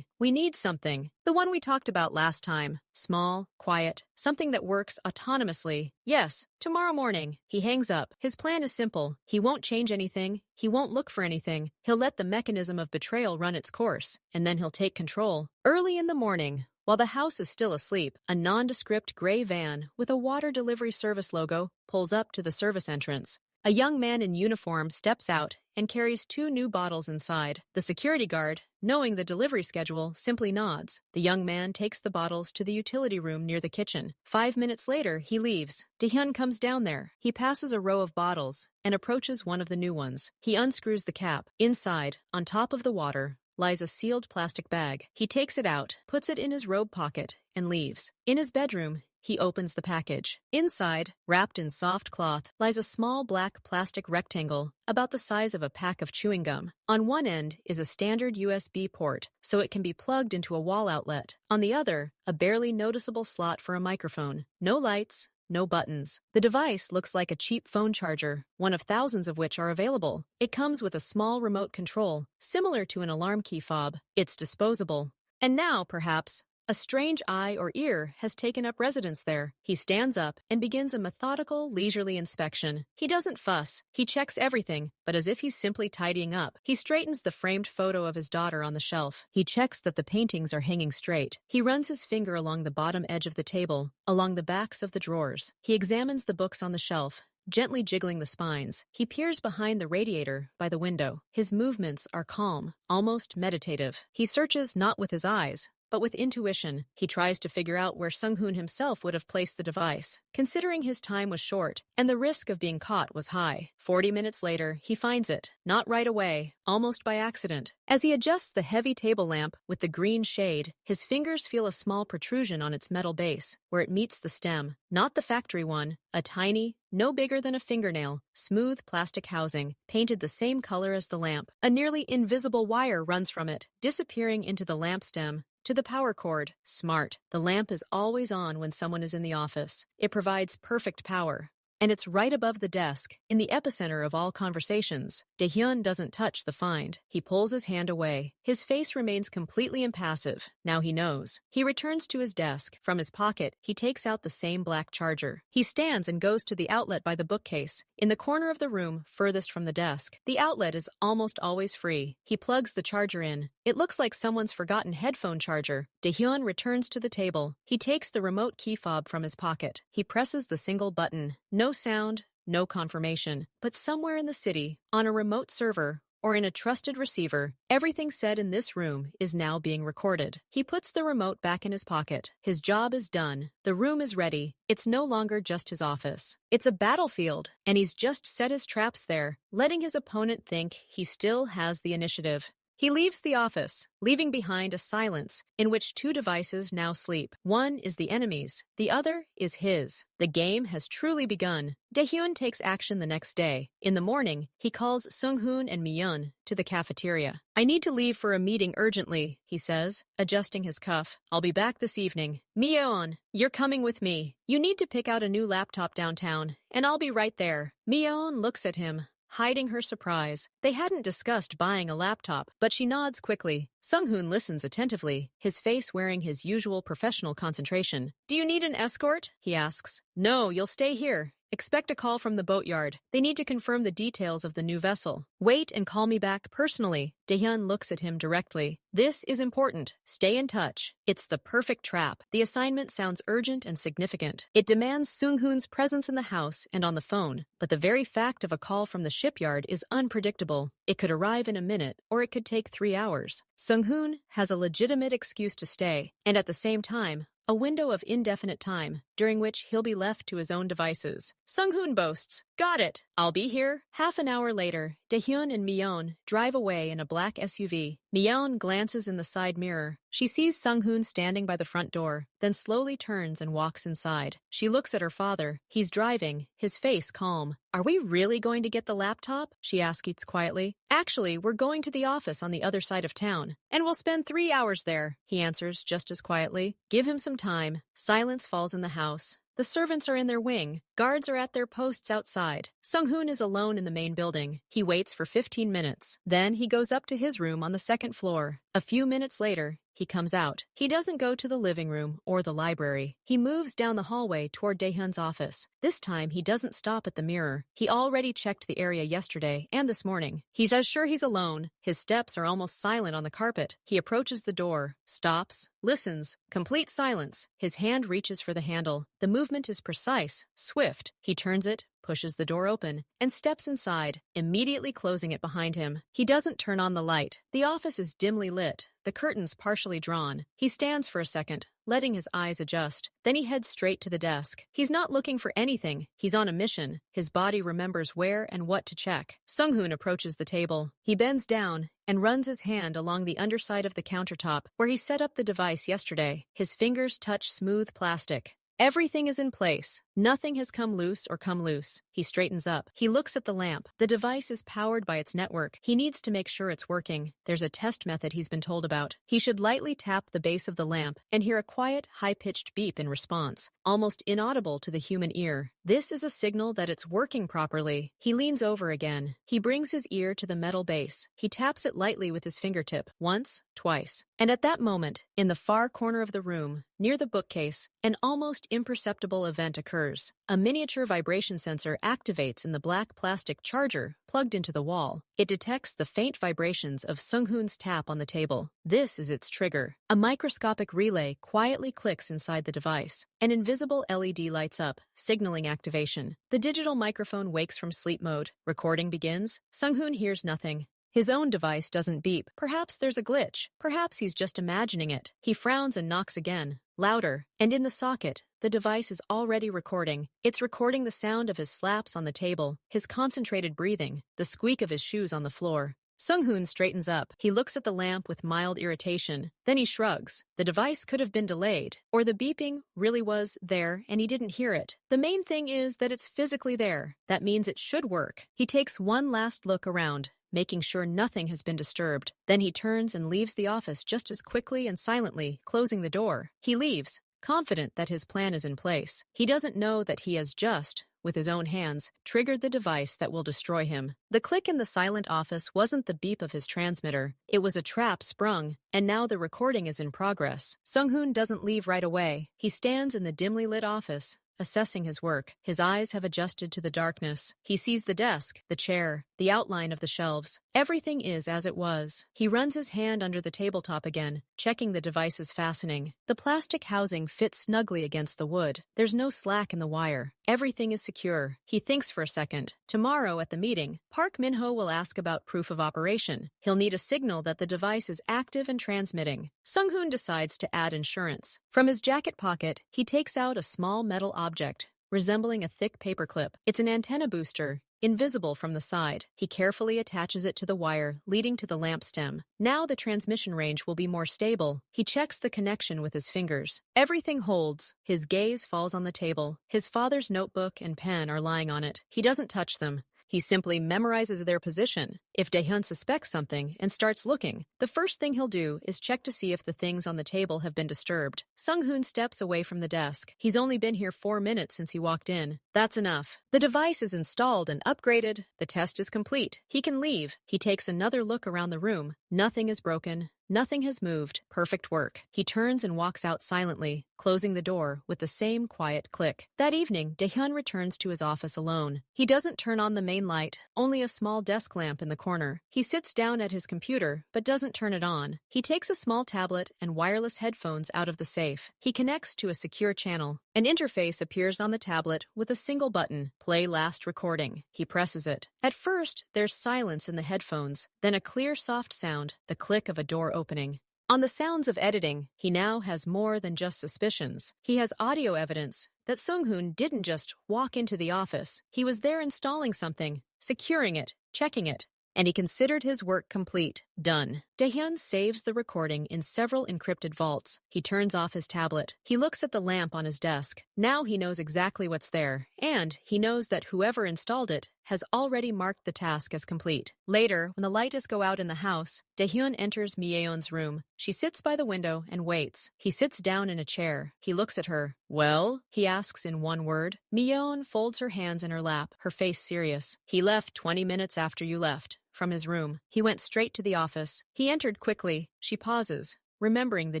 We need something. The one we talked about last time. Small, quiet, something that works autonomously. Yes, tomorrow morning. He hangs up. His plan is simple. He won't change anything. He won't look for anything. He'll let the mechanism of betrayal run its course, and then he'll take control. Early in the morning, while the house is still asleep, a nondescript gray van with a water delivery service logo pulls up to the service entrance. A young man in uniform steps out and carries 2 new bottles inside. The security guard, knowing the delivery schedule, simply nods. The young man takes the bottles to the utility room near the kitchen. 5 minutes later, he leaves. Dae-hyun comes down there. He passes a row of bottles and approaches one of the new ones. He unscrews the cap. Inside, on top of the water, lies a sealed plastic bag. He takes it out, puts it in his robe pocket, and leaves. In his bedroom, He opens the package. Inside, wrapped in soft cloth, lies a small black plastic rectangle about the size of a pack of chewing gum. On one end is a standard USB port, so it can be plugged into a wall outlet. On the other, a barely noticeable slot for a microphone. No lights, no buttons. The device looks like a cheap phone charger, one of thousands of which are available. It comes with a small remote control, similar to an alarm key fob. It's disposable. And now, perhaps, a strange eye or ear has taken up residence there. He stands up and begins a methodical, leisurely inspection. He doesn't fuss. He checks everything, but as if he's simply tidying up. He straightens the framed photo of his daughter on the shelf. He checks that the paintings are hanging straight. He runs his finger along the bottom edge of the table, along the backs of the drawers. He examines the books on the shelf, gently jiggling the spines. He peers behind the radiator by the window. His movements are calm, almost meditative. He searches not with his eyes, but with intuition. He tries to figure out where Sung-hoon himself would have placed the device, considering his time was short and the risk of being caught was high. 40 minutes later, he finds it, not right away, almost by accident. As he adjusts the heavy table lamp with the green shade, his fingers feel a small protrusion on its metal base, where it meets the stem. Not the factory one, a tiny, no bigger than a fingernail, smooth plastic housing, painted the same color as the lamp. A nearly invisible wire runs from it, disappearing into the lamp stem, to the power cord. Smart. The lamp is always on when someone is in the office. It provides perfect power. And it's right above the desk, in the epicenter of all conversations. Dae-hyun doesn't touch the find. He pulls his hand away. His face remains completely impassive. Now he knows. He returns to his desk. From his pocket, he takes out the same black charger. He stands and goes to the outlet by the bookcase, in the corner of the room furthest from the desk. The outlet is almost always free. He plugs the charger in. It looks like someone's forgotten headphone charger. Dae-hyun returns to the table. He takes the remote key fob from his pocket. He presses the single button. No sound, no confirmation. But somewhere in the city, on a remote server, or in a trusted receiver, everything said in this room is now being recorded. He puts the remote back in his pocket. His job is done. The room is ready. It's no longer just his office. It's a battlefield, and he's just set his traps there, letting his opponent think he still has the initiative. He leaves the office, leaving behind a silence in which two devices now sleep. One is the enemy's, the other is his. The game has truly begun. Dae-hyun takes action the next day. In the morning, he calls Sung-hoon and Mi-yeon to the cafeteria. "I need to leave for a meeting urgently," he says, adjusting his cuff. "I'll be back this evening. Mi-yeon, you're coming with me. You need to pick out a new laptop downtown, and I'll be right there." Mi-yeon looks at him, hiding her surprise. They hadn't discussed buying a laptop, but she nods quickly. Sung-hoon listens attentively, his face wearing his usual professional concentration. "Do you need an escort?" he asks. "No, you'll stay here. Expect a call from the boatyard. They need to confirm the details of the new vessel. Wait and call me back personally." Dae-hyun looks at him directly. "This is important. Stay in touch. It's the perfect trap." The assignment sounds urgent and significant. It demands Sung-hoon's presence in the house and on the phone, but the very fact of a call from the shipyard is unpredictable. It could arrive in a minute, or it could take 3 hours. Sung-hoon has a legitimate excuse to stay, and at the same time, a window of indefinite time, during which he'll be left to his own devices. Sung-hoon boasts, "Got it! I'll be here." Half an hour later, Dae-hyun and Mi-yeon drive away in a black SUV. Mi-yeon glances in the side mirror. She sees Sung-hoon standing by the front door, then slowly turns and walks inside. She looks at her father. He's driving, his face calm. "Are we really going to get the laptop?" she asks quietly. "Actually, we're going to the office on the other side of town, and we'll spend 3 hours there," he answers just as quietly. Give him some time. Silence falls in the house. The servants are in their wing. Guards are at their posts outside. Sung-hoon is alone in the main building. He waits for 15 minutes. Then he goes up to his room on the second floor. A few minutes later, he comes out. He doesn't go to the living room or the library. He moves down the hallway toward Dae-hyun's office. This time, he doesn't stop at the mirror. He already checked the area yesterday and this morning. He's as sure he's alone. His steps are almost silent on the carpet. He approaches the door, stops, listens. Complete silence. His hand reaches for the handle. The movement is precise, swift. He turns it, pushes the door open, and steps inside, immediately closing it behind him. He doesn't turn on the light. The office is dimly lit, the curtains partially drawn. He stands for a second, letting his eyes adjust. Then he heads straight to the desk. He's not looking for anything. He's on a mission. His body remembers where and what to check. Sung-hoon approaches the table. He bends down and runs his hand along the underside of the countertop where he set up the device yesterday. His fingers touch smooth plastic. Everything is in place. Nothing has come loose or come loose. He straightens up. He looks at the lamp. The device is powered by its network. He needs to make sure it's working. There's a test method he's been told about. He should lightly tap the base of the lamp and hear a quiet, high-pitched beep in response, almost inaudible to the human ear. This is a signal that it's working properly. He leans over again. He brings his ear to the metal base. He taps it lightly with his fingertip, once, twice. And at that moment, in the far corner of the room, near the bookcase, an almost imperceptible event occurs. A miniature vibration sensor activates in the black plastic charger plugged into the wall. It detects the faint vibrations of Sung-hoon's tap on the table. This is its trigger. A microscopic relay quietly clicks inside the device. An invisible LED lights up, signaling activation. The digital microphone wakes from sleep mode. Recording begins. Sung-hoon hears nothing. His own device doesn't beep. Perhaps there's a glitch. Perhaps he's just imagining it. He frowns and knocks again, louder, and in the socket, the device is already recording. It's recording the sound of his slaps on the table, his concentrated breathing, the squeak of his shoes on the floor. Sung-hoon straightens up. He looks at the lamp with mild irritation. Then he shrugs. The device could have been delayed, or the beeping really was there and he didn't hear it. The main thing is that it's physically there. That means it should work. He takes one last look around, making sure nothing has been disturbed. Then he turns and leaves the office just as quickly and silently, closing the door. He leaves, confident that his plan is in place. He doesn't know that he has just, with his own hands, triggered the device that will destroy him. The click in the silent office wasn't the beep of his transmitter. It was a trap sprung, and now the recording is in progress. Sung-hoon doesn't leave right away. He stands in the dimly lit office, assessing his work. His eyes have adjusted to the darkness. He sees the desk, the chair, the outline of the shelves. Everything is as it was. He runs his hand under the tabletop again, checking the device's fastening. The plastic housing fits snugly against the wood. There's no slack in the wire. Everything is secure. He thinks for a second. Tomorrow at the meeting, Park Min-ho will ask about proof of operation. He'll need a signal that the device is active and transmitting. Sung-hoon decides to add insurance. From his jacket pocket, he takes out a small metal object, resembling a thick paperclip. It's an antenna booster, invisible from the side. He carefully attaches it to the wire leading to the lamp stem. Now the transmission range will be more stable. He checks the connection with his fingers. Everything holds. His gaze falls on the table. His father's notebook and pen are lying on it. He doesn't touch them. He simply memorizes their position. If Daehyun suspects something and starts looking, the first thing he'll do is check to see if the things on the table have been disturbed. Sung-hoon steps away from the desk. He's only been here 4 minutes since he walked in. That's enough. The device is installed and upgraded. The test is complete. He can leave. He takes another look around the room. Nothing is broken. Nothing has moved. Perfect work. He turns and walks out silently, closing the door with the same quiet click. That evening, Daehyun returns to his office alone. He doesn't turn on the main light, only a small desk lamp in the corner. He sits down at his computer, but doesn't turn it on. He takes a small tablet and wireless headphones out of the safe. He connects to a secure channel. An interface appears on the tablet with a single button, Play Last Recording. He presses it. At first, there's silence in the headphones, then a clear soft sound, the click of a door opening. On the sounds of editing, he now has more than just suspicions. He has audio evidence that Sung-hoon didn't just walk into the office. He was there installing something, securing it, checking it. And he considered his work complete. Done. Daehyun saves the recording in several encrypted vaults. He turns off his tablet. He looks at the lamp on his desk. Now he knows exactly what's there, and he knows that whoever installed it has already marked the task as complete. Later, when the lights go out in the house, Daehyun enters Myeon's room. She sits by the window and waits. He sits down in a chair. He looks at her. Well? He asks in one word. Myeon folds her hands in her lap, her face serious. He left 20 minutes after you left. From his room. He went straight to the office. He entered quickly. She pauses, remembering the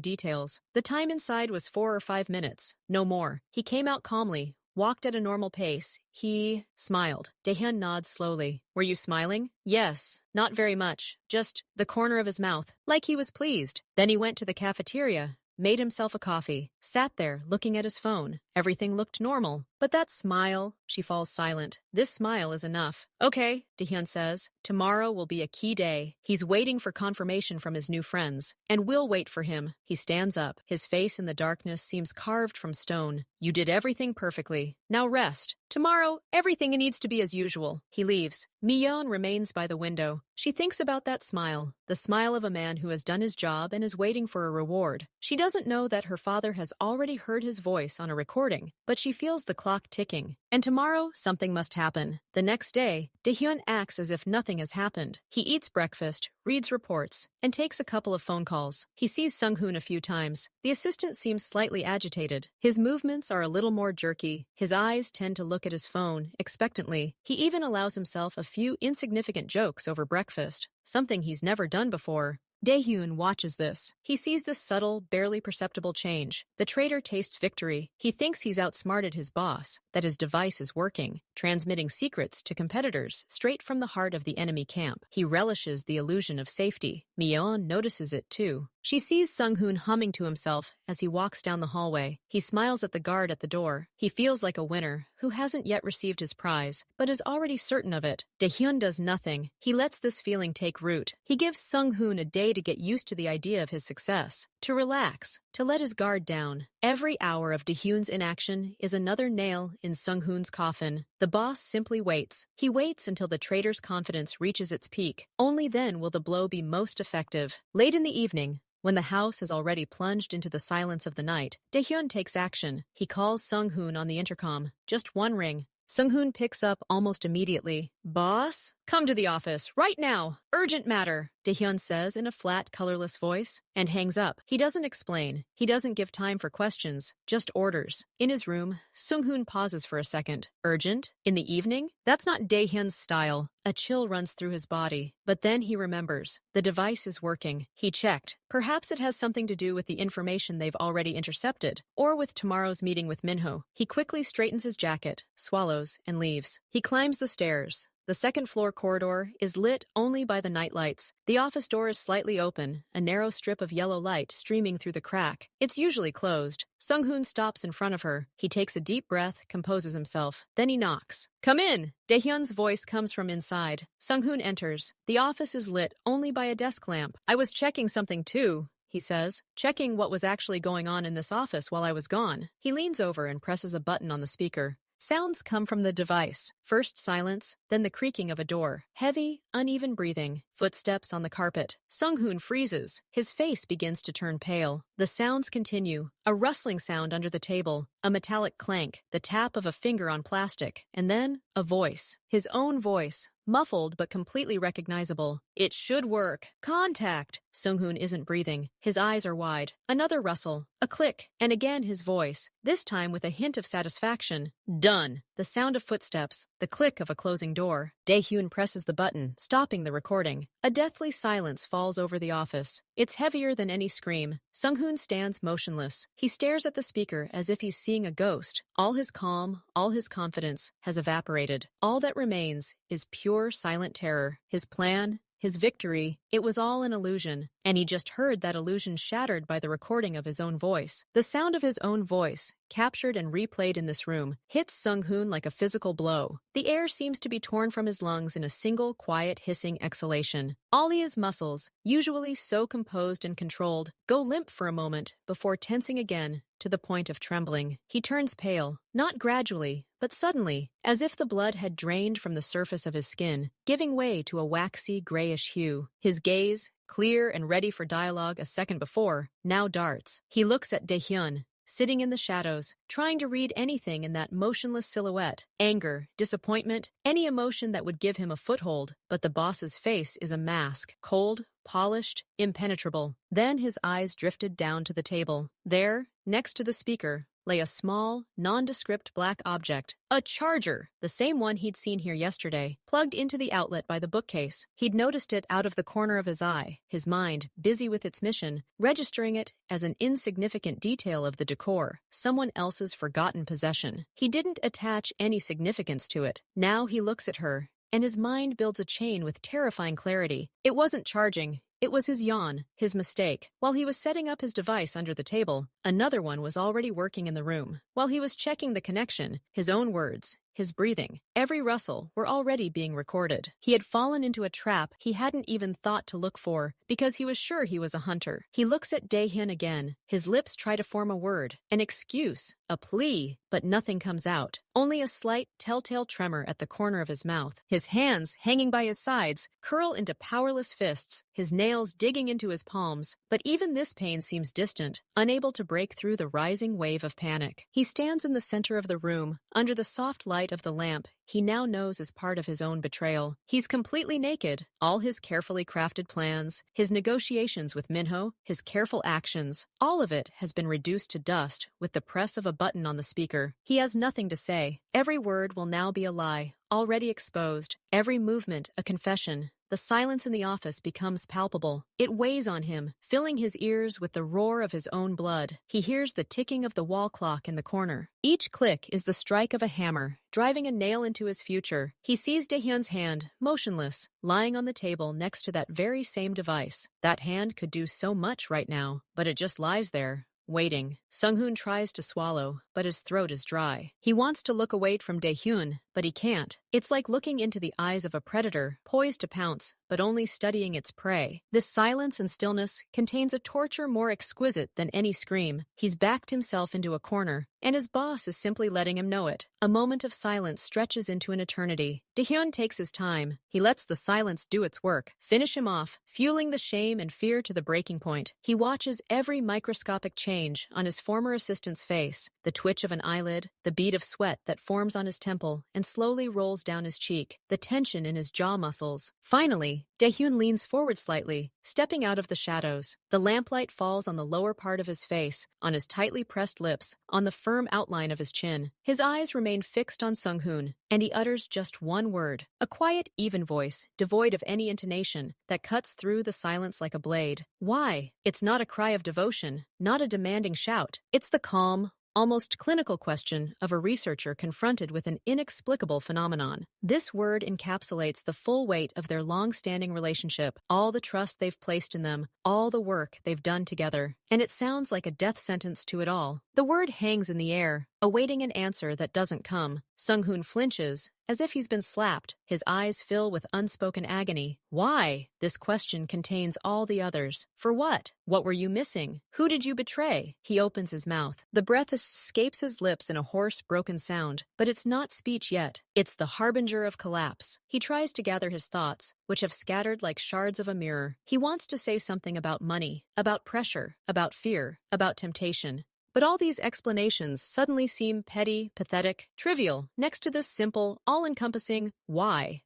details. The time inside was 4 or 5 minutes, no more. He came out calmly, walked at a normal pace. He smiled. Daehyun nods slowly. Were you smiling? Yes, not very much, just the corner of his mouth, like he was pleased. Then he went to the cafeteria, made himself a coffee, sat there looking at his phone. Everything looked normal. But that smile, she falls silent. This smile is enough. Okay, Daehyun says. Tomorrow will be a key day. He's waiting for confirmation from his new friends. And we'll wait for him. He stands up. His face in the darkness seems carved from stone. You did everything perfectly. Now rest. Tomorrow, everything needs to be as usual. He leaves. Mion remains by the window. She thinks about that smile, the smile of a man who has done his job and is waiting for a reward. She doesn't know that her father has already heard his voice on a recording, but she feels the clock ticking. And tomorrow, something must happen. The next day, Daehyun acts as if nothing has happened. He eats breakfast, reads reports, and takes a couple of phone calls. He sees Sung-hoon a few times. The assistant seems slightly agitated. His movements are a little more jerky. His eyes tend to look at his phone expectantly. He even allows himself a few insignificant jokes over breakfast, something he's never done before. Daehyun watches this. He sees this subtle, barely perceptible change. The traitor tastes victory. He thinks he's outsmarted his boss, that his device is working, transmitting secrets to competitors straight from the heart of the enemy camp. He relishes the illusion of safety. Mion notices it too. She sees Sung-hoon humming to himself as he walks down the hallway. He smiles at the guard at the door. He feels like a winner who hasn't yet received his prize, but is already certain of it. Daehyun does nothing. He lets this feeling take root. He gives Sung-hoon a day to get used to the idea of his success, to relax, to let his guard down. Every hour of Daehyun's inaction is another nail in Sung-hoon's coffin. The boss simply waits. He waits until the traitor's confidence reaches its peak. Only then will the blow be most effective. Late in the evening, when the house has already plunged into the silence of the night, Daehyun takes action. He calls Sung-hoon on the intercom. Just one ring. Sung-hoon picks up almost immediately. Boss? Come to the office, right now! Urgent matter! Daehyun says in a flat, colorless voice, and hangs up. He doesn't explain. He doesn't give time for questions, just orders. In his room, Sung-hoon pauses for a second. Urgent? In the evening? That's not Daehyun's style. A chill runs through his body. But then he remembers. The device is working. He checked. Perhaps it has something to do with the information they've already intercepted, or with tomorrow's meeting with Minho. He quickly straightens his jacket, swallows, and leaves. He climbs the stairs. The second-floor corridor is lit only by the night lights. The office door is slightly open, a narrow strip of yellow light streaming through the crack. It's usually closed. Sung-hoon stops in front of her. He takes a deep breath, composes himself. Then he knocks. Come in! Daehyun's voice comes from inside. Sung-hoon enters. The office is lit only by a desk lamp. I was checking something too, he says, checking what was actually going on in this office while I was gone. He leans over and presses a button on the speaker. Sounds come from the device. First silence, then the creaking of a door. Heavy, uneven breathing. Footsteps on the carpet. Sung-hoon freezes. His face begins to turn pale. The sounds continue. A rustling sound under the table. A metallic clank. The tap of a finger on plastic. And then, a voice. His own voice. Muffled but completely recognizable. It should work. Contact! Sung-hoon isn't breathing. His eyes are wide. Another rustle. A click. And again his voice. This time with a hint of satisfaction. Done. The sound of footsteps. The click of a closing door. Daehyun presses the button, stopping the recording. A deathly silence falls over the office. It's heavier than any scream. Sung-hoon stands motionless. He stares at the speaker as if he's seeing a ghost. All his calm, all his confidence has evaporated. All that remains is pure silent terror. His plan, his victory, it was all an illusion, and he just heard that illusion shattered by the recording of his own voice. The sound of his own voice, captured and replayed in this room, hits Sung-hoon like a physical blow. The air seems to be torn from his lungs in a single, quiet, hissing exhalation. All his muscles, usually so composed and controlled, go limp for a moment before tensing again to the point of trembling. He turns pale, not gradually, but suddenly, as if the blood had drained from the surface of his skin, giving way to a waxy, grayish hue. His gaze, clear and ready for dialogue a second before, now darts. He looks at Daehyun, sitting in the shadows, trying to read anything in that motionless silhouette. Anger, disappointment, any emotion that would give him a foothold. But the boss's face is a mask, cold, polished, impenetrable. Then his eyes drifted down to the table. There, next to the speaker, lay a small, nondescript black object. A charger! The same one he'd seen here yesterday, plugged into the outlet by the bookcase. He'd noticed it out of the corner of his eye, his mind, busy with its mission, registering it as an insignificant detail of the decor, someone else's forgotten possession. He didn't attach any significance to it. Now he looks at her, and his mind builds a chain with terrifying clarity. It wasn't charging. It was his yawn, his mistake. While he was setting up his device under the table, another one was already working in the room. While he was checking the connection, his own words, his breathing, every rustle were already being recorded. He had fallen into a trap he hadn't even thought to look for because he was sure he was a hunter. He looks at Dae-hyun again. His lips try to form a word, an excuse, a plea, but nothing comes out. Only a slight, telltale tremor at the corner of his mouth. His hands, hanging by his sides, curl into powerless fists, his nails digging into his palms. But even this pain seems distant, unable to break through the rising wave of panic. He stands in the center of the room, under the soft light of the lamp he now knows is part of his own betrayal. He's completely naked. All his carefully crafted plans, his negotiations with Minho, his careful actions, all of it has been reduced to dust with the press of a button on the speaker. He has nothing to say. Every word will now be a lie, already exposed. Every movement a confession. The silence in the office becomes palpable. It weighs on him, filling his ears with the roar of his own blood. He hears the ticking of the wall clock in the corner. Each click is the strike of a hammer, driving a nail into his future. He sees Dae-hyun's hand, motionless, lying on the table next to that very same device. That hand could do so much right now, but it just lies there, waiting. Sung-hoon tries to swallow, but his throat is dry. He wants to look away from Dae-hyun, but he can't. It's like looking into the eyes of a predator, poised to pounce, but only studying its prey. This silence and stillness contains a torture more exquisite than any scream. He's backed himself into a corner, and his boss is simply letting him know it. A moment of silence stretches into an eternity. Dae-hyun takes his time. He lets the silence do its work, finish him off, fueling the shame and fear to the breaking point. He watches every microscopic change on his former assistant's face, the twitch of an eyelid, the bead of sweat that forms on his temple and slowly rolls down his cheek, the tension in his jaw muscles. Finally, Dae-hyun leans forward slightly, stepping out of the shadows. The lamplight falls on the lower part of his face, on his tightly pressed lips, on the firm outline of his chin. His eyes remain fixed on Sung-hoon, and he utters just one word, a quiet, even voice, devoid of any intonation, that cuts through the silence like a blade. Why? It's not a cry of devotion, not a demanding shout. It's the calm, almost clinical question of a researcher confronted with an inexplicable phenomenon. This word encapsulates the full weight of their long-standing relationship, all the trust they've placed in them, all the work they've done together. And it sounds like a death sentence to it all. The word hangs in the air, awaiting an answer that doesn't come. Sung-hoon flinches, as if he's been slapped. His eyes fill with unspoken agony. Why? This question contains all the others. For what? What were you missing? Who did you betray? He opens his mouth. The breath escapes his lips in a hoarse, broken sound. But it's not speech yet. It's the harbinger of collapse. He tries to gather his thoughts, which have scattered like shards of a mirror. He wants to say something about money, about pressure, about fear, about temptation. But all these explanations suddenly seem petty, pathetic, trivial, next to this simple, all-encompassing why.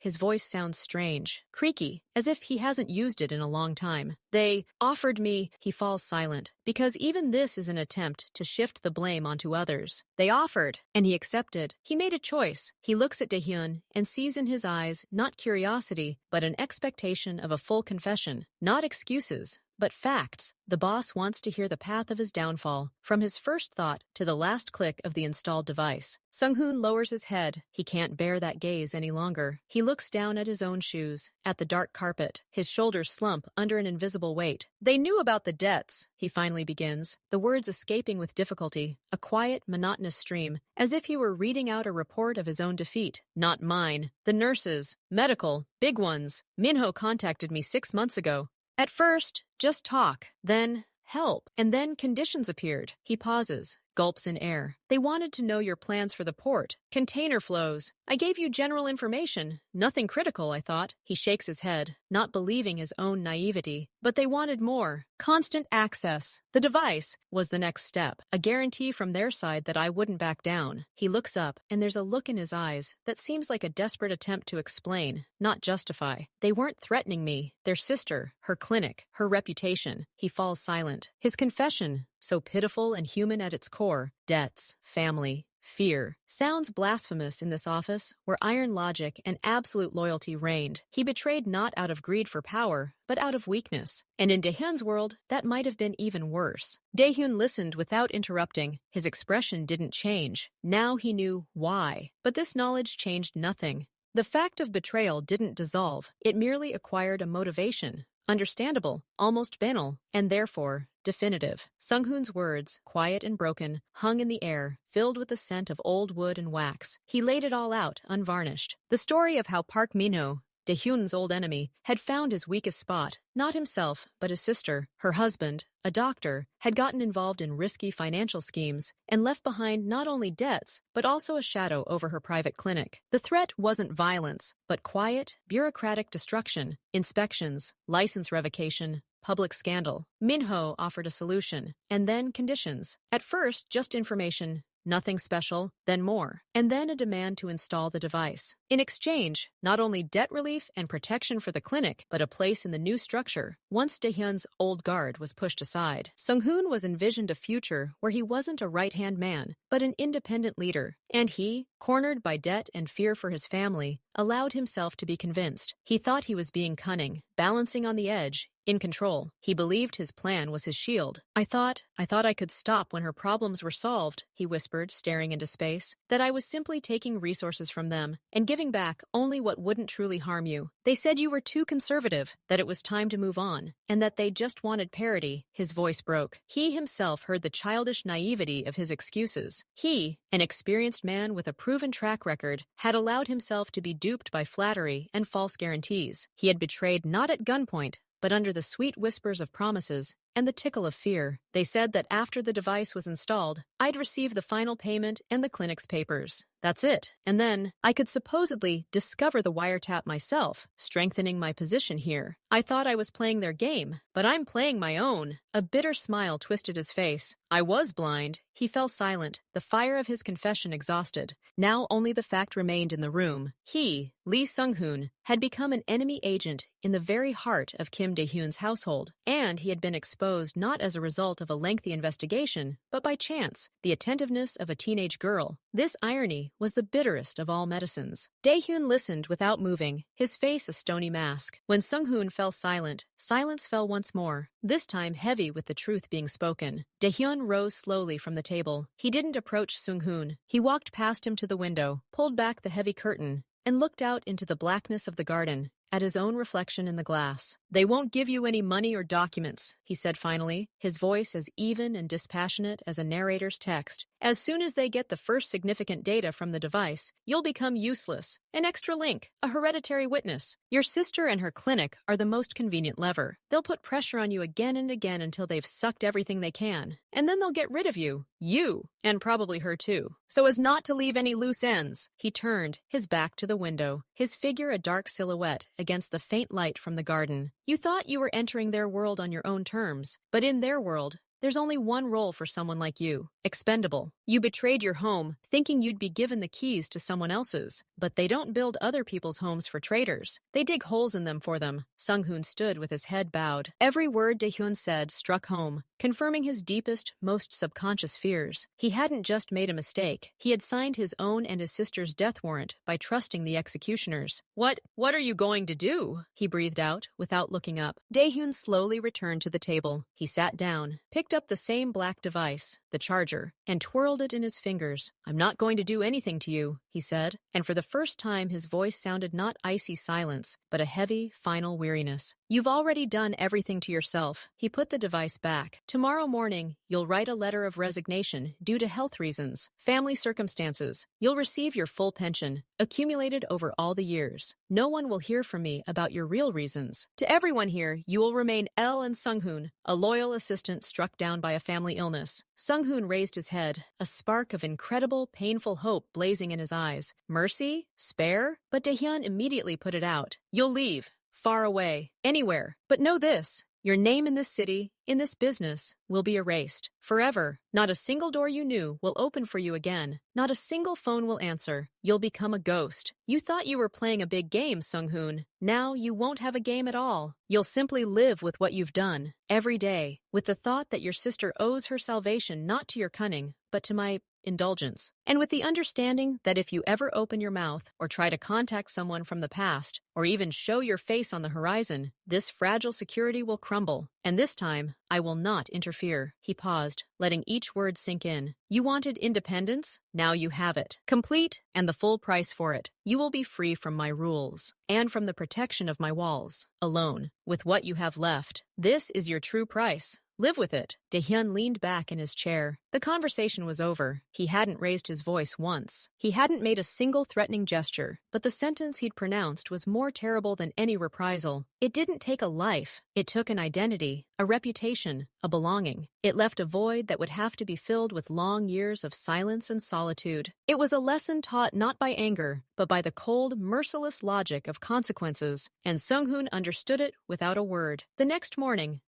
His voice sounds strange, creaky, as if he hasn't used it in a long time. They offered me, he falls silent, because even this is an attempt to shift the blame onto others. They offered, and he accepted. He made a choice. He looks at Dae-hyun and sees in his eyes not curiosity, but an expectation of a full confession. Not excuses, but facts. The boss wants to hear the path of his downfall, from his first thought to the last click of the installed device. Sung-hoon lowers his head. He can't bear that gaze any longer. He looks down at his own shoes, at the dark carpet. His shoulders slump under an invisible weight. They knew about the debts, he finally begins, the words escaping with difficulty, a quiet, monotonous stream, as if he were reading out a report of his own defeat. Not mine. The nurses. Medical. Big ones. Minho contacted me 6 months ago. At first, just talk, then help, and then conditions appeared. He pauses, gulps in air. They wanted to know your plans for the port, container flows. I gave you general information, nothing critical, I thought. He shakes his head, not believing his own naivety. But they wanted more. Constant access. The device was the next step, a guarantee from their side that I wouldn't back down. He looks up, and there's a look in his eyes that seems like a desperate attempt to explain, not justify. They weren't threatening me. Their sister, her clinic, her reputation. He falls silent. His confession, so pitiful and human at its core, debts, family, fear, sounds blasphemous in this office where iron logic and absolute loyalty reigned. He betrayed not out of greed for power, but out of weakness. And in Dae-hyun's world, that might have been even worse. Dae-hyun listened without interrupting. His expression didn't change. Now he knew why. But this knowledge changed nothing. The fact of betrayal didn't dissolve. It merely acquired a motivation, understandable, almost banal, and therefore definitive. Sung-hoon's words, quiet and broken, hung in the air, filled with the scent of old wood and wax. He laid it all out, unvarnished. The story of how Park Min-ho, Dae-hyun's old enemy, had found his weakest spot. Not himself, but his sister. Her husband, a doctor, had gotten involved in risky financial schemes and left behind not only debts, but also a shadow over her private clinic. The threat wasn't violence, but quiet, bureaucratic destruction, inspections, license revocation, public scandal. Min-ho offered a solution, and then conditions. At first, just information, nothing special, then more, and then a demand to install the device. In exchange, not only debt relief and protection for the clinic, but a place in the new structure. Once Dae-hyun's old guard was pushed aside, Sung-hoon was envisioned a future where he wasn't a right-hand man, but an independent leader. And he, cornered by debt and fear for his family, allowed himself to be convinced. He thought he was being cunning, balancing on the edge, in control. He believed his plan was his shield. I thought I could stop when her problems were solved, he whispered, staring into space, that I was simply taking resources from them and giving back only what wouldn't truly harm you. They said you were too conservative, that it was time to move on, and that they just wanted parity. His voice broke. He himself heard the childish naivety of his excuses. He, an experienced man with a proven track record, had allowed himself to be duped by flattery and false guarantees. He had betrayed not at gunpoint, but under the sweet whispers of promises and the tickle of fear. They said that after the device was installed, I'd receive the final payment and the clinic's papers. That's it. And then I could supposedly discover the wiretap myself, strengthening my position here. I thought I was playing their game, but I'm playing my own. A bitter smile twisted his face. I was blind. He fell silent, the fire of his confession exhausted. Now only the fact remained in the room. He, Lee Sung-hoon, had become an enemy agent in the very heart of Kim Dae-hyun's household, and he had been exposed not as a result of a lengthy investigation, but by chance, the attentiveness of a teenage girl. This irony was the bitterest of all medicines. Dae-hyun listened without moving, his face a stony mask. When Sung-hoon fell silent, silence fell once more, this time heavy with the truth being spoken. Dae-hyun rose slowly from the table. He didn't approach Sung-hoon. He walked past him to the window, pulled back the heavy curtain, and looked out into the blackness of the garden, at his own reflection in the glass. They won't give you any money or documents, he said finally, his voice as even and dispassionate as a narrator's text. As soon as they get the first significant data from the device, you'll become useless. An extra link, a hereditary witness. Your sister and her clinic are the most convenient lever. They'll put pressure on you again and again until they've sucked everything they can. And then they'll get rid of you. You, and probably her too. So as not to leave any loose ends, he turned, his back to the window, his figure a dark silhouette against the faint light from the garden. You thought you were entering their world on your own terms, but in their world, there's only one role for someone like you, expendable. You betrayed your home, thinking you'd be given the keys to someone else's. But they don't build other people's homes for traitors. They dig holes in them for them. Sung-hoon stood with his head bowed. Every word Dae-hyun said struck home, confirming his deepest, most subconscious fears. He hadn't just made a mistake. He had signed his own and his sister's death warrant by trusting the executioners. What are you going to do? He breathed out, without looking up. Dae-hyun slowly returned to the table. He sat down, picked up the same black device, the charger, and twirled it in his fingers. I'm not going to do anything to you, he said, and for the first time his voice sounded not icy silence, but a heavy, final weariness. You've already done everything to yourself. He put the device back. Tomorrow morning, you'll write a letter of resignation due to health reasons, family circumstances. You'll receive your full pension, accumulated over all the years. No one will hear from me about your real reasons. To everyone here, you will remain L and Sung-hoon, a loyal assistant struck down by a family illness. Sung-hoon raised his head, a spark of incredible, painful hope blazing in his eyes. Mercy? Spare? But Dae-hyun immediately put it out. You'll leave. Far away. Anywhere. But know this. Your name in this city, in this business, will be erased. Forever. Not a single door you knew will open for you again. Not a single phone will answer. You'll become a ghost. You thought you were playing a big game, Sung-hoon. Now you won't have a game at all. You'll simply live with what you've done, every day, with the thought that your sister owes her salvation not to your cunning, but to my indulgence. And with the understanding that if you ever open your mouth or try to contact someone from the past, or even show your face on the horizon, this fragile security will crumble. And this time, I will not interfere. He paused, letting each word sink in. You wanted independence? Now you have it. Complete, and the full price for it. You will be free from my rules, and from the protection of my walls. Alone, with what you have left. This is your true price. Live with it. Daehyun leaned back in his chair. The conversation was over. He hadn't raised his voice once. He hadn't made a single threatening gesture, but the sentence he'd pronounced was more terrible than any reprisal. It didn't take a life. It took an identity, a reputation, a belonging. It left a void that would have to be filled with long years of silence and solitude. It was a lesson taught not by anger, but by the cold, merciless logic of consequences, and Sung-hoon understood it without a word. The next morning,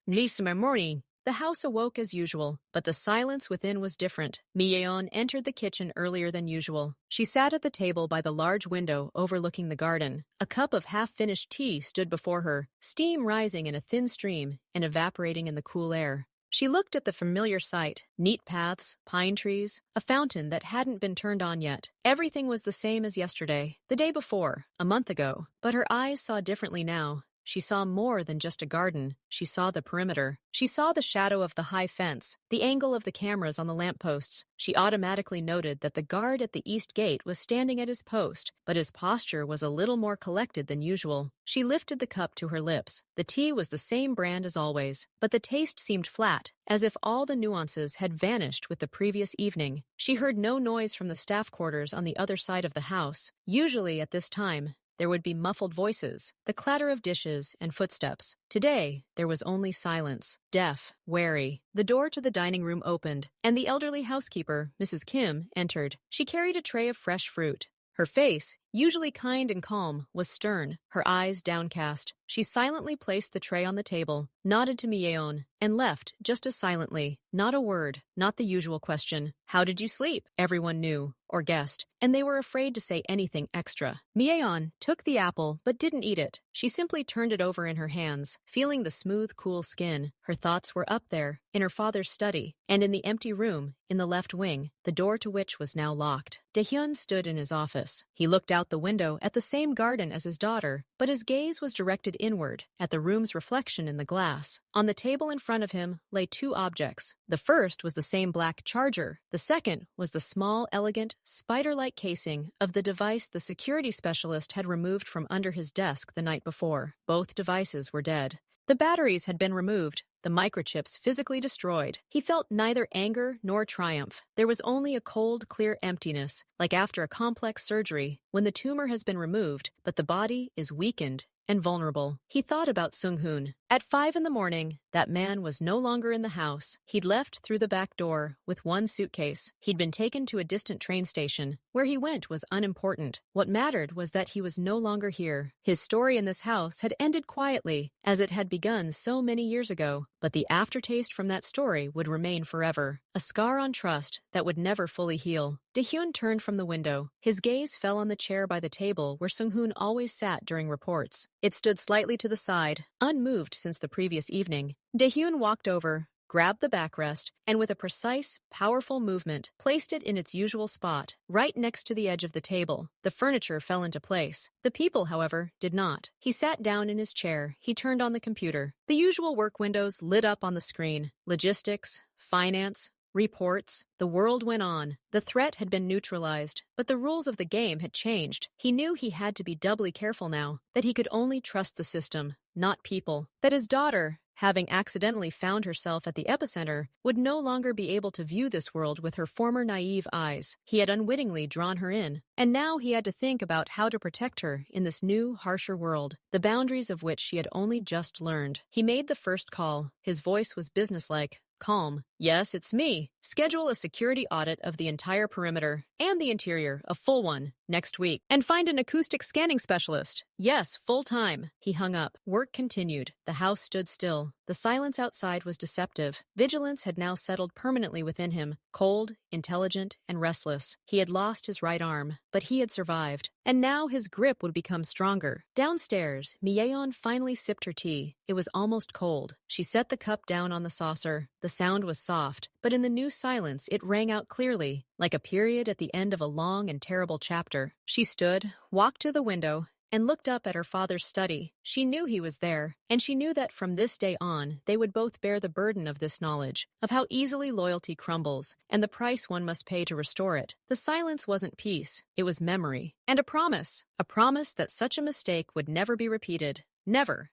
the house awoke as usual, but the silence within was different. Mi-yeon entered the kitchen earlier than usual. She sat at the table by the large window overlooking the garden. A cup of half-finished tea stood before her, steam rising in a thin stream and evaporating in the cool air. She looked at the familiar sight, neat paths, pine trees, a fountain that hadn't been turned on yet. Everything was the same as yesterday, the day before, a month ago, but her eyes saw differently now. She saw more than just a garden. She saw the perimeter. She saw the shadow of the high fence, the angle of the cameras on the lampposts. She automatically noted that the guard at the east gate was standing at his post, but his posture was a little more collected than usual. She lifted the cup to her lips. The tea was the same brand as always, but the taste seemed flat, as if all the nuances had vanished with the previous evening. She heard no noise from the staff quarters on the other side of the house. Usually at this time, there would be muffled voices, the clatter of dishes, and footsteps. Today, there was only silence, deaf, wary. The door to the dining room opened, and the elderly housekeeper, Mrs. Kim, entered. She carried a tray of fresh fruit. Her face, usually kind and calm, was stern, her eyes downcast. She silently placed the tray on the table, nodded to Mi-yeon, and left just as silently. Not a word, not the usual question. How did you sleep? Everyone knew, or guessed, and they were afraid to say anything extra. Mi-yeon took the apple but didn't eat it. She simply turned it over in her hands, feeling the smooth, cool skin. Her thoughts were up there, in her father's study, and in the empty room, in the left wing, the door to which was now locked. Daehyun stood in his office. He looked out the window at the same garden as his daughter, but his gaze was directed inward, at the room's reflection in the glass. On the table in front of him lay two objects. The first was the same black charger. The second was the small, elegant, spider-like casing of the device the security specialist had removed from under his desk the night before. Both devices were dead. The batteries had been removed, the microchips physically destroyed. He felt neither anger nor triumph. There was only a cold, clear emptiness, like after a complex surgery, when the tumor has been removed, but the body is weakened and vulnerable. He thought about Sung-hoon. At 5 in the morning, that man was no longer in the house. He'd left through the back door with one suitcase. He'd been taken to a distant train station. Where he went was unimportant. What mattered was that he was no longer here. His story in this house had ended quietly, as it had begun so many years ago, but the aftertaste from that story would remain forever, a scar on trust that would never fully heal. Daehyun turned from the window. His gaze fell on the chair by the table where Sung-hoon always sat during reports. It stood slightly to the side, unmoved since the previous evening. Daehyun walked over, grabbed the backrest, and with a precise, powerful movement, placed it in its usual spot, right next to the edge of the table. The furniture fell into place. The people, however, did not. He sat down in his chair. He turned on the computer. The usual work windows lit up on the screen. Logistics, finance, reports. The world went on. The threat had been neutralized, but the rules of the game had changed. He knew he had to be doubly careful now, that he could only trust the system, not people. That his daughter, having accidentally found herself at the epicenter, would no longer be able to view this world with her former naive eyes. He had unwittingly drawn her in, and now he had to think about how to protect her in this new, harsher world, the boundaries of which she had only just learned. He made the first call. His voice was businesslike, calm. Yes, it's me. Schedule a security audit of the entire perimeter and the interior, a full one, next week. And find an acoustic scanning specialist. Yes, full time. He hung up. Work continued. The house stood still. The silence outside was deceptive. Vigilance had now settled permanently within him, cold, intelligent, and restless. He had lost his right arm, but he had survived. And now his grip would become stronger. Downstairs, Mi-yeon finally sipped her tea. It was almost cold. She set the cup down on the saucer. The sound was soft, but in the new silence it rang out clearly, like a period at the end of a long and terrible chapter. She stood, walked to the window, and looked up at her father's study. She knew he was there, and she knew that from this day on they would both bear the burden of this knowledge, of how easily loyalty crumbles, and the price one must pay to restore it. The silence wasn't peace, it was memory, and a promise that such a mistake would never be repeated. Never.